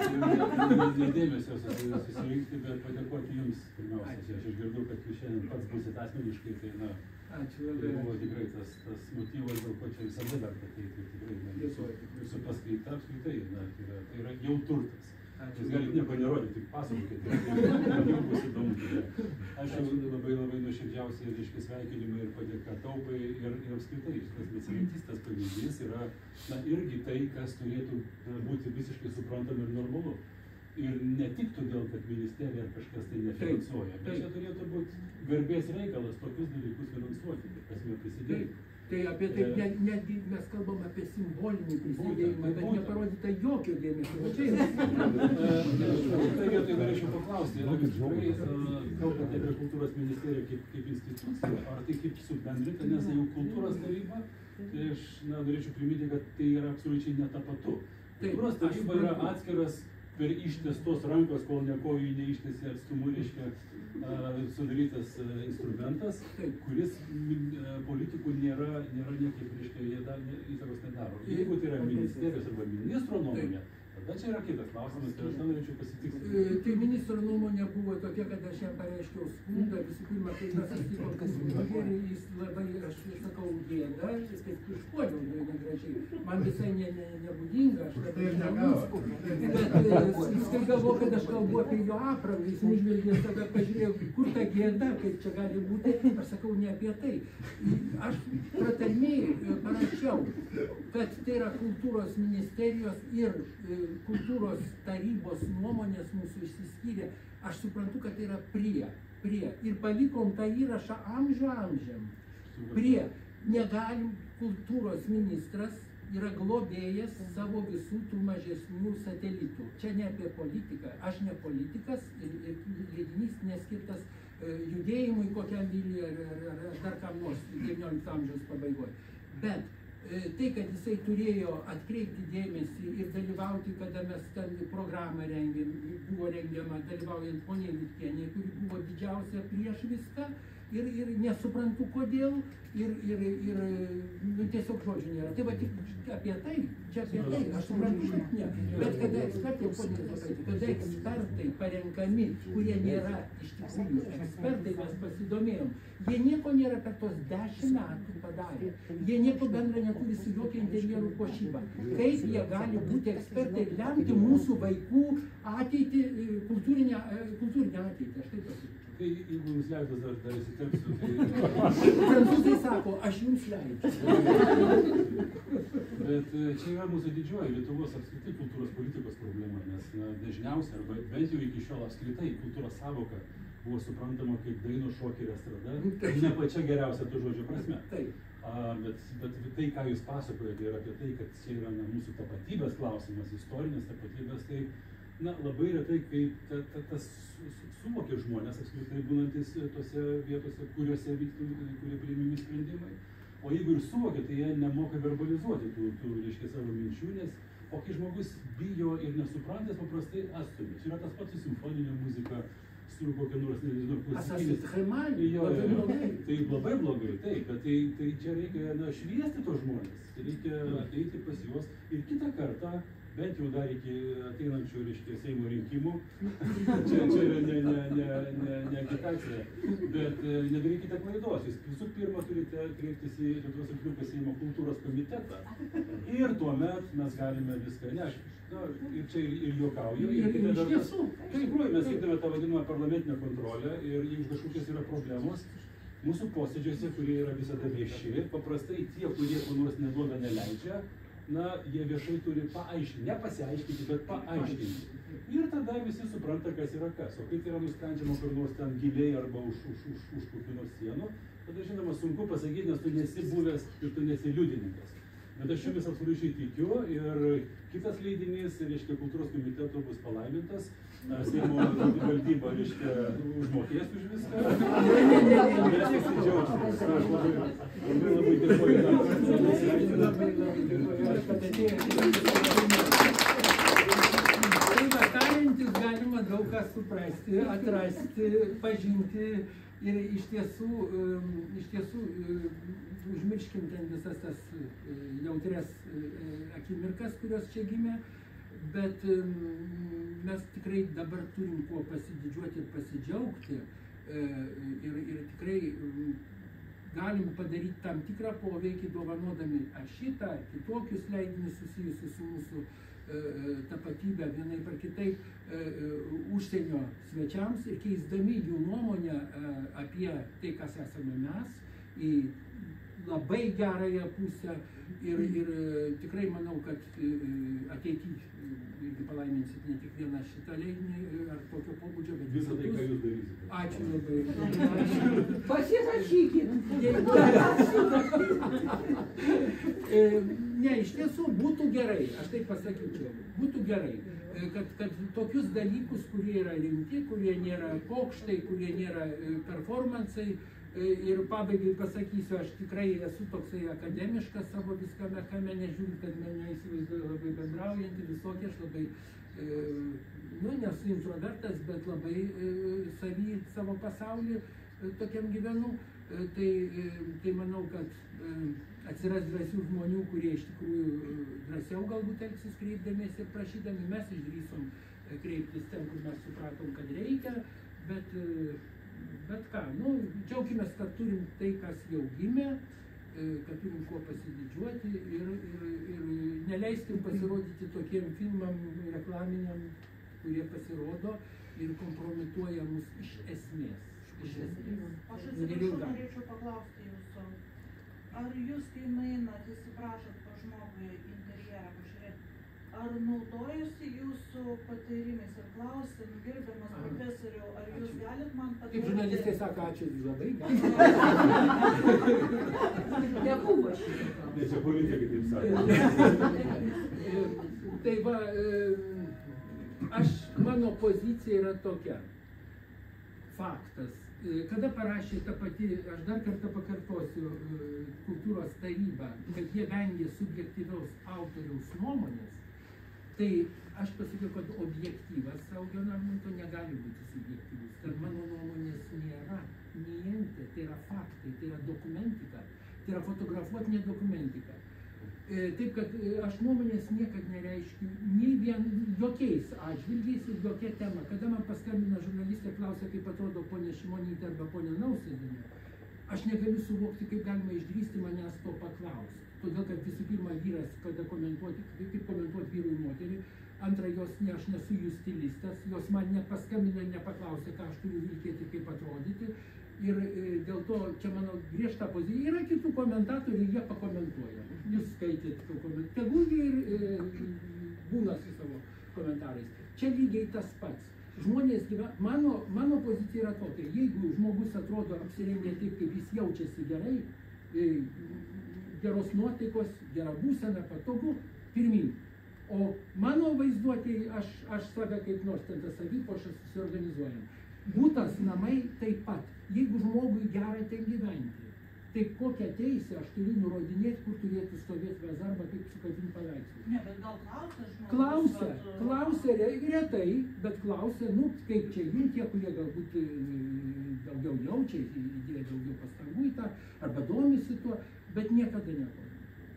dėmesio susirinkti, bet padėkoti Jums pirmiausia. Aš išgirdau, kad Jūs šiandien pats būsit asmeniškai, tai na, tai buvo tikrai tas motyvas, dėl ko čia visada verta ateiti. Tikrai, Jūsų paskaita apskritai, tai yra jau turtas. Jūs galite nieko nerodyti, tik pasakokite. Jau bus įdomu. Aš jau labai nuoširdžiausiai reiškia sveikinimai ir padėka taupai ir apskritai. Tas mecenatystės pavyzdys yra irgi tai, kas turėtų būti visiškai suprantama ir normalu. Ir ne tik todėl, kad ministerija ar kažkas tai nefinansuoja, bet čia turėtų būti garbės reikalas tokius dalykus finansuoti, kas jie prisidėjo. Tai apie tai netgi mes kalbam apie simbolinį prisidėjimą, bet neparodyta jokio dėmesio. Tai vietoj norėčiau paklausti, kalbate apie kultūros ministeriją kaip instituciją, ar tai kaip subendrinta, nes jau kultūros taryba, tai aš norėčiau priminti, kad tai yra absoliučiai netapatu. Kultūros taryba yra atskiras per ištiestos rankos, kol nekojų neištiesė atstumu, reiškia, sudarytas instrumentas, kuris politikų nėra niekaip, reiškia, jie dar įtakos nedaro. Jeigu tai yra ministerijos arba ministro nuomonė, tada čia yra kitas klausimas, tai aš norėčiau pasitikslinti. Tai ministro nuomonė buvo tokia, kad aš jam pareiškiau skundą, visų pirma, kai mes atsitikom ir jis labai, aš sakau, gėda, taip išpuoliau negražiai. Man visai nebūdinga, aš labai negavau. Bet jis kai galvo, kad aš kalbu apie jo aprangą, jis nužvelgė save, pažiūrėjau, kur ta gėda, kaip čia gali būti, aš sakau, ne apie tai. Aš pratarmiai parašiau, kad tai yra kultūros ministerijos ir kultūros tarybos nuomonės mūsų išsiskyrė. Aš suprantu, kad tai yra prie. Ir palikom tą įrašą amžiam. Prie. Negalim, kultūros ministras yra globėjas savo visų tų mažesnių satelitų. Čia ne apie politiką. Aš ne politikas ir leidinys neskirtas judėjimui kokiam Vilniuje ar dar kam nors 19 amžiaus pabaigoje. Bet tai, kad jisai turėjo atkreipti dėmesį ir dalyvauti, kada mes ten programą rengėm, buvo rengiama dalyvaujant poniai Vitkienei, kuri buvo didžiausia prieš viską ir nesuprantu kodėl ir tiesiog žodžių nėra. Tai va tik apie tai, čia apie tai, aš suprantu, kad ne. Bet kada ekspertai parenkami, kurie nėra iš tikrųjų ekspertai, mes pasidomėjom, jie nieko nėra per tos 10 metų padarę. Jie nieko bendra neturi su jokia interjerų puošyba. Kaip jie gali būti ekspertai ir lemti mūsų vaikų ateitį, kultūrinę ateitį, aš taip pasakyčiau. Tai jeigu jums leidus dar įsiterpsiu, tai... Prancūzai sako, aš jums leidžiu. Bet čia yra mūsų didžioji Lietuvos apskritai kultūros politikos problema, nes dažniausiai, arba bent jau iki šiol apskritai, kultūros savoka buvo suprantama kaip dainų, šokį ir estrada, ne pačia geriausia to žodžio prasme. Bet tai, ką jūs pasakojate, yra apie tai, kad čia yra mūsų tapatybės klausimas, istorinės tapatybės, tai labai retai, kai tas suvokia žmonės, apskritai būnantis tose vietose, kuriuose vyktų, kurie priimami sprendimai. O jeigu ir suvokia, tai jie nemoka verbalizuoti tų reiškia, savo minčių, nes o kai žmogus bijo ir nesuprantęs, paprastai atstumi. Čia yra tas pats su simfoninė muzika, su kokia nors, nežinau, klasikinis. Tai labai blogai, taip, bet tai čia reikia šviesti tos žmonės, reikia ateiti pas juos ir kitą kartą, bent jau dar iki ateinančių, reiškia, Seimo rinkimų, čia yra ne agitacija, bet nedarykite klaidos. Jūs visų pirma turite kreiptis į Lietuvos Respublikos Seimo kultūros komitetą ir tuomet mes galime viską nešti. Ir čia ir juokauju. Iš tikrųjų, mes vykdame tą vadinamą parlamentinę kontrolę ir jeigu kažkokios yra problemos, mūsų posėdžiuose, kurie yra visada vieši, paprastai tie, kurie ko nors neduoda, neleidžia, jie viešai turi paaiškinti, ne pasiaiškinti, bet paaiškinti. Ir tada visi supranta, kas yra kas. O kai tai yra nusprendžiama kur nors ten giliai arba už kokių nors sienų, tada žinoma sunku pasakyti, nes tu nesi buvęs ir tu nesi liudininkas. Bet aš jumis absoliučiai tikiu ir kitas leidinys, reiškia, kultūros komiteto bus palaimintas, Seimo valdyba, reiškia, užmokės už viską. Mes nesidžiaugsime. Aš labai dėkoju. Tai tariantis galima daug ką suprasti, atrasti, pažinti ir iš tiesų užmirškim ten visas tas jautrias akimirkas, kurios čia gimė, bet mes tikrai dabar turim kuo pasididžiuoti ir pasidžiaugti ir tikrai galim padaryti tam tikrą poveikį dovanodami šitą, kitokius leidinius susijusius su mūsų tapatybę vienaip ar kitaip užsienio svečiams ir keisdami jų nuomonę apie tai, kas esame mes, į labai gerąją pusę ir tikrai manau, kad ateityje irgi palaiminsit ne tik vieną šitą leidinį ar tokio pobūdžio, bet visą tai, ką jūs darysite. Ačiū labai. Pasirašykit. Ne, iš tiesų būtų gerai, aš taip pasakyčiau, būtų gerai, kad tokius dalykus, kurie yra rimti, kurie nėra pokštai, kurie nėra performansai, ir pabaigai pasakysiu, aš tikrai esu toksai akademiškas savo viskame kame, nežiūrint, kad mane įsivaizduoju labai bendraujantį, visokie, aš labai nu, nesu introvertas, bet labai savo pasaulį tokiam gyvenu. Tai manau, kad atsiras drąsių žmonių, kurie iš tikrųjų drąsiau galbūt elgsis kreipdamiesi ir prašydami. Mes išdrįsom kreiptis ten, kur mes supratom, kad reikia, bet ką, nu, džiaukimės, kad turim tai, kas jau gimė, kad turim kuo pasididžiuoti ir neleiskim pasirodyti tokiem filmam reklaminiam, kurie pasirodo ir kompromituoja mus iš esmės. Aš atsiprašau, norėčiau paklausti jūsų, ar jūs, kai nueinat, įsiprašot po žmogui interjerą pažiūrėti, ar naudojasi jūsų patarimais ir klausia, gerbiamas profesoriau, ar jūs galit man patarti? Kaip žurnalistai sako, ačiū labai. Nebuvo šitą. Ne, čia politikai taip sako. Tai va, mano pozicija yra tokia. Faktas. Kada parašė ta pati, aš dar kartą pakartosiu, kultūros taryba, kad jie vengė subjektyviaus autoriaus nuomonės, tai aš pasakiau, kad objektyvas Augio Narmonto negali būti subjektyvus. Kad mano nuomonės nėra niente, tai yra faktai, tai yra dokumentika, tai yra fotografuotinė dokumentika. Taip, kad aš nuomonės niekad nereiškiu nei vien jokiais atžvilgiais ir jokia tema. Kada man paskambina žurnalistė, klausia, kaip atrodo ponė Šimonytė arba ponė Nausėdienė, aš negaliu suvokti, kaip galima išdrįsti manęs to paklausti. Todėl, kad visų pirma, vyras, kada komentuoti, kaip komentuoti vyrų ir moterį, antra, aš nesu jų stilistas, jos man nepaskambina ir nepaklausė, ką aš turiu vilkėti, kaip atrodyti. Ir dėl to čia mano griežta pozicija. Yra kitų komentatorių, jie pakomentuoja. Jūs skaitėt komentarą. Tegul ir būna su savo komentarais. Čia lygiai tas pats. Žmonės gyvena. Mano pozicija yra tokia. Jeigu žmogus atrodo apsirengė taip, kaip jis jaučiasi gerai, geros nuotaikos, gera būsena, patogu, pirmyn. O mano vaizduotėj aš save kaip nors ten tas savipošas susiorganizuojam. Būtas namai taip pat. Jeigu žmogui gera ten gyventi, tai kokią teisę aš turiu nurodinėti, kur turėtų stovėti vaza arba kaip sukabinti paveikslą. Ne, bet gal klausia žmogus? Klausia retai, bet klausia, nu, kaip čia jų tie, kurie galbūt daugiau jaučia, įdėjo daugiau pastangų į tą, arba domisi tuo, bet niekada nekomentuoja.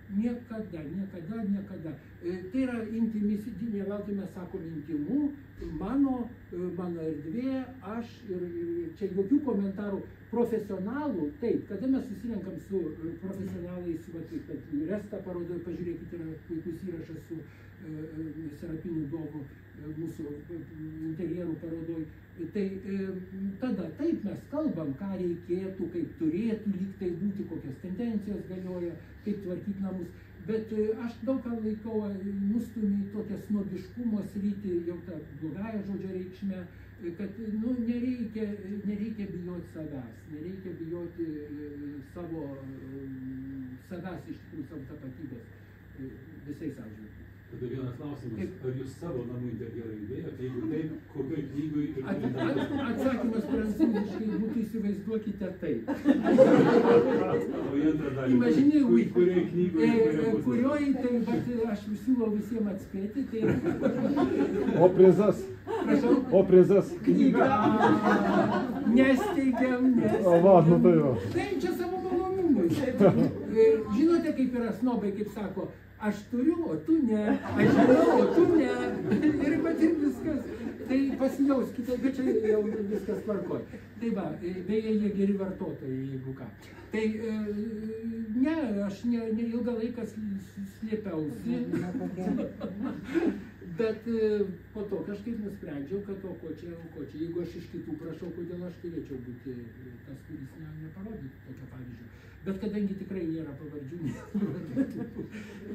Niekada. Tai yra intimistinė, veltui mes sakom intimu, mano erdvė, aš ir čia jokių komentarų. Profesionalų, taip, kada mes susirenkam su profesionalais, kad Resta parodoje, pažiūrėkite, yra puikus įrašas su Serapinu Dovu mūsų interjerų parodoj. Tai tada taip mes kalbam, ką reikėtų, kaip turėtų lyg tai būti, kokios tendencijos galioja, kaip tvarkyti namus. Bet aš daug ką laikau nustumį tokią snobiškumo sritį, jau tą blogąją žodžio reikšmę, kad nu, nereikia bijoti savęs, nereikia bijoti savęs iš tikrųjų savo tapatybės visais atžvilgiais. Tada vienas klausimas, ar jūs savo namų interjerą įdėjote? Jeigu taip, kokioj knygoj ir... Atsakymas prancūziškai būtų įsivaizduokite taip. O į antrą dalį, kurioj knygoj ir kurioj, tai aš siūlau visiems atspėti, tai... O prizas? Prašau? O prizas? Knyga! Nesteigiam. O va, nu tai va. Tai čia savo malonumui. Žinote, kaip yra snobai, kaip sako, aš turiu, o tu ne, aš žinau, o tu ne. Ir viskas. Tai pasijauskite, bet čia jau viskas tvarkoj. Tai va, beje, jie geri vartotojai, jeigu ką. Tai ne, aš ilgą laiką slėpiausi. Bet po to kažkaip nusprendžiau, kad ko čia, jeigu aš iš kitų prašau, kodėl aš turėčiau būti tas, kuris neparodytų tokio pavyzdžio. Bet kadangi tikrai nėra pavardžių,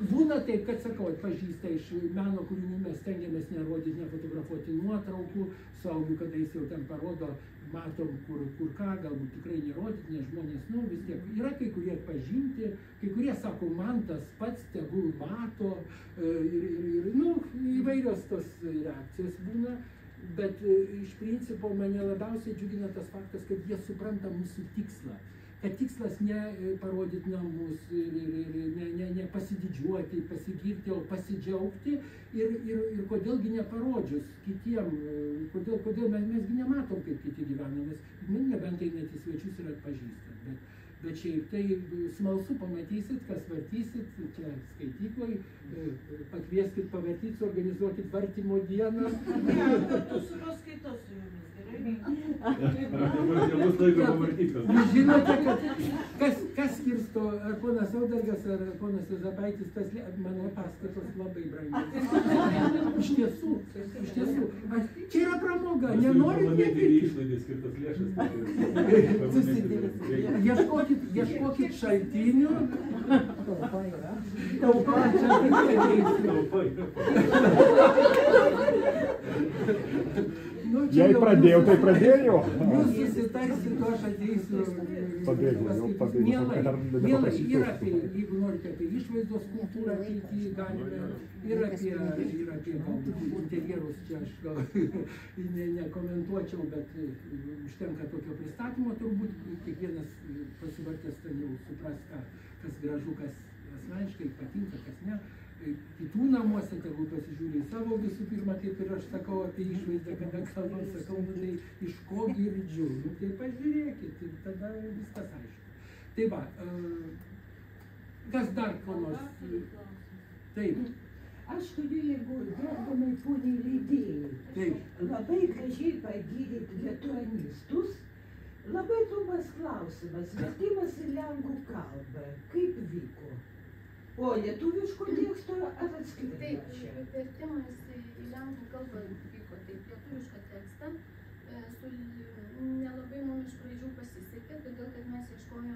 būna taip, kad sakau, atpažįsta iš meno kūrinių, mes stengiamės nerodyti, nefotografuoti nuotraukų, suaugiu, kada jis jau ten parodo, matom, kur ką, galbūt tikrai nerodyti, nes žmonės, nu, vis tiek yra kai kurie atpažinti, kai kurie sako, man tas pats tegul mato, ir nu, įvairios tos reakcijos būna, bet iš principo mane labiausiai džiugina tas faktas, kad jie supranta mūsų tikslą. kad tikslas ne parodyti namus, ne pasididžiuoti, pasigirti, o pasidžiaugti ir kodėlgi neparodžius kitiem, kodėl mesgi nematom, kaip kiti gyvena, nes nebent einat į svečius ir atpažįstat, bet šiaip tai smalsu pamatysit, kas vartysit, čia skaitykloj, pakvieskit pavartyt, suorganizuokit vartymo dieną. Tu su paskaita su jumis, gerai? Nebus laiko pavartyti. Jūs žinote, kad kas skirsto, ar ponas Saudargas, ar ponas Juozapaitis, mano paskaitos labai brangios. Iš tiesų, čia yra pramoga, nenorit nepirkti. Išlaidai skirtas lėšas. Ieškokit šaltinių. Taupa yra. Taupa, Jei pradėjau, tai pradėjau. Jūs susitarsit, aš ateisiu. Mielai, ir apie, jeigu norite apie išvaizdos kultūrą ateity, galime, ir apie interjerus, čia aš gal nekomentuočiau, bet užtenka tokio pristatymo, turbūt kiekvienas pasivartęs ten jau supras, kas gražu, kas asmeniškai patinka, kas ne. Kitų namuose, tegul pasižiūrė į savo visų pirma, kaip ir aš sakau apie išvaizdą, kada kalbam, sakau, tai iš ko girdžiu, tai pažiūrėkit, ir tada viskas aišku. Tai va, kas dar ko nors? Taip. Aš turiu, jeigu gerbiamai poniai leidėjai, labai gražiai pagydyti lituanistus. Labai trumpas klausimas, vertimas į lenkų kalbą, kaip vyko? O lietuviško teksto ar atskleidė? Taip, vertimas į lenkų kalbą vyko, taip, lietuvišką tekstą. Nelabai mums iš pradžių pasisekė, todėl kad mes ieškojome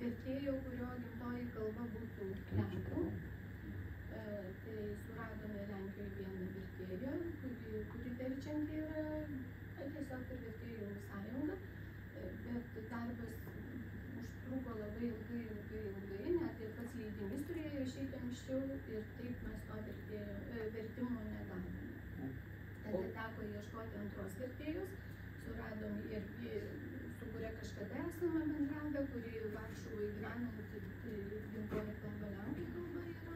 vertėjo, kurio gimtoji kalba būtų lenkų. Tai suradome Lenkijoje vieną vertėją, kuri verčianti yra tiesiog ir vertėjų sąjunga, bet darbas užtruko labai ilgai, net ir pats leidinys turėjo išeiti anksčiau ir taip mes to vertimo nedarėme. Tada teko ieškoti antros vertėjos, suradom ir su kuria kažkada esame bendravę, kuri Varšuvoje gyvenanti gimtoji kalba lenkų kalba yra.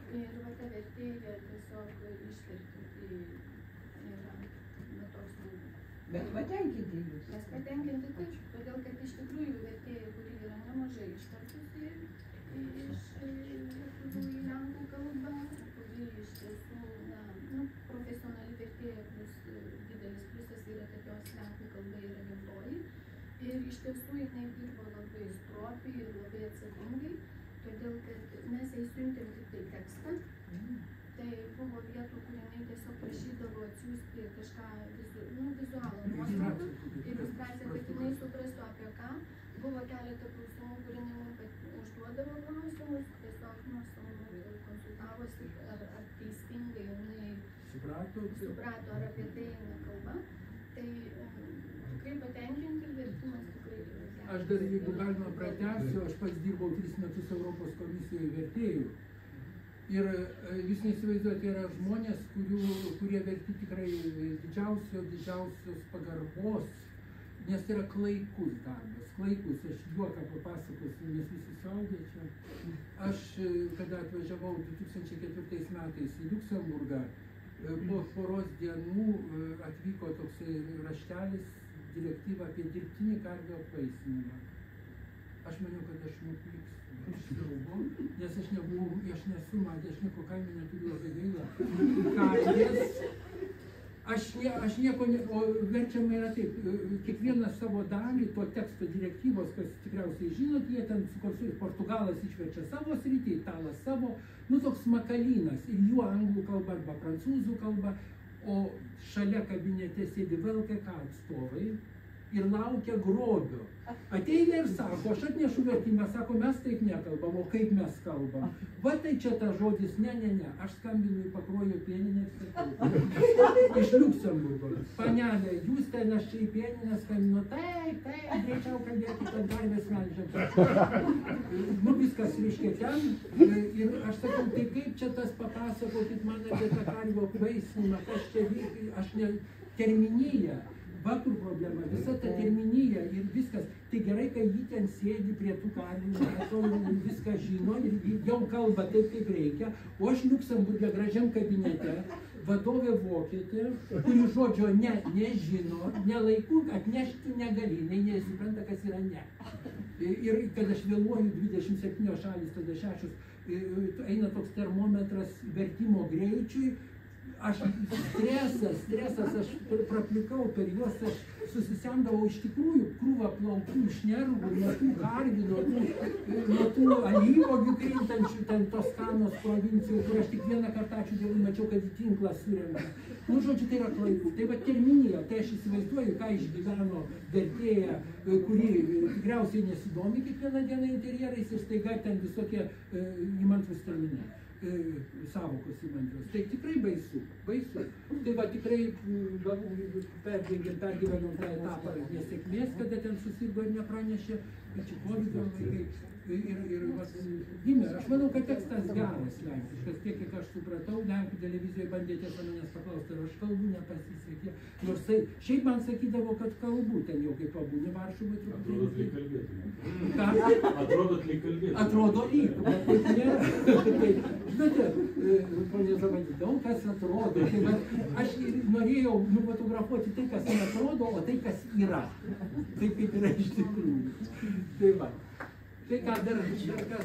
Ir va ta vertėja tiesiog išvertinti yra toks būdas. Bet patenkinti jūs? Mes patenkinti taip, todėl kad iš tikrųjų vertėja, kuri yra nemažai ištartusi iš lietuvių į lenkų kalbą, kuri iš tiesų profesionali vertėja, plus didelis pliusas yra, kad jos lenkų kalba yra gimtoji. Ir iš tiesų jinai dirbo labai stropiai ir labai atsakingai, todėl kad mes jai siuntėm tik tai tekstą. Tai buvo vietų, kur jinai tiesiog prašydavo atsiųsti kažką vizualą nuotrauką, iliustraciją, kad jinai suprastų apie ką. Buvo keletą klausimų, kur jinai mums užduodavo klausimus, tiesiog konsultavosi, ar teisingai jinai suprato, ar apie tai eina kalba. Tai tikrai patenkinti, vertimas tikrai yra geras. Aš dar, jeigu galima pratęsiu, aš pats dirbau 3 metus Europos komisijoje vertėjų. Ir jūs neįsivaizduojate, yra žmonės, kurie verti tikrai didžiausios pagarbos, nes tai yra klaikus darbas, klaikus. Aš juoką papasakosiu, nes visi suaugę čia. Aš, kada atvažiavau 2004 metais į Liuksemburgą, po poros dienų atvyko toksai raštelis, direktyva apie dirbtinį karvių apvaisinimą. Aš maniau, kad aš nupliksiu. Nes aš nesu matęs, aš nieko kaime neturiu, labai gaila. Karvės. Aš nieko, o verčiama yra taip, kiekvieną savo dalį to teksto direktyvos, kas tikriausiai žinot, jie ten sukonstruoja, Portugalas išverčia savo sritį, Italas savo, toks makalynas, ir jų anglų kalba arba prancūzų kalba, o šalia kabinete sėdi VLKK atstovai ir laukia grobio. Ateina ir sako, aš atnešu vertimą, sako, mes taip nekalbam, o kaip mes kalbam. Va tai čia tas žodis, ne, aš skambinu į Pakruojo pieninę ir sakau. Iš Liuksemburgo. Panelė, jūs ten aš čia į pieninę skambinu, taip, greičiau kalbėkite, karvės melžiam. Viskas reiškia ten. Ir aš sakau, tai kaip čia tas papasakokit man apie tą karvių apvaisinimą, kas čia vykai, aš ne terminėję. Va kur problema, visa ta terminija ir viskas. Tai gerai, kai jį ten sėdi prie tų kalinių, viską žino ir jau kalba taip, kaip reikia. O aš Liuksemburge gražiam kabinete, vadovė vokietė, kuri žodžio nežino, nelaiku atnešti negali, nesupranta, kas yra ne. Ir kad aš vėluoju 27 šalis, tada 6, eina toks termometras vertimo greičiui, aš stresas, aš praplikau per juos, aš susisemdavau iš tikrųjų krūvą plaukų iš nervų, nuo tų karvių, nuo tų alyvuogių krintančių ten Toskanos provincijų, kur aš tik vieną kartą, ačiū Dievui, mačiau, kad į tinklą surenka. Nu, žodžiu, tai yra klaidų. Tai va terminija, tai aš įsivaizduoju, ką išgyveno vertėja, kuri tikriausiai nesidomi kiekvieną dieną interjerais ir staiga ten visokie įmantrus terminai. Savokos įmantrios. Tai tikrai baisu. Tai va tikrai pergyvenom tą etapą nesėkmės, kada ten susirgo ir nepranešė, čia kovido laikai. Ir gimė. Aš manau, kad tekstas geras lenkiškas, tiek, kiek aš supratau, Lenkų televizijoje bandė tiesa manęs paklausti, ar aš kalbu, nepasisekė. Nors tai šiaip man sakydavo, kad kalbu ten jau kaip pabūni Varšuvai. Atrodo, lyg kalbėtume. Atrodo, lyg, bet taip nėra. Žinote, ponė Zabandė, daug kas atrodo. Tai aš norėjau nufotografuoti tai, kas neatrodo, o tai, kas yra. Taip kaip yra iš tikrųjų. Tai va. Tai ką dar kas...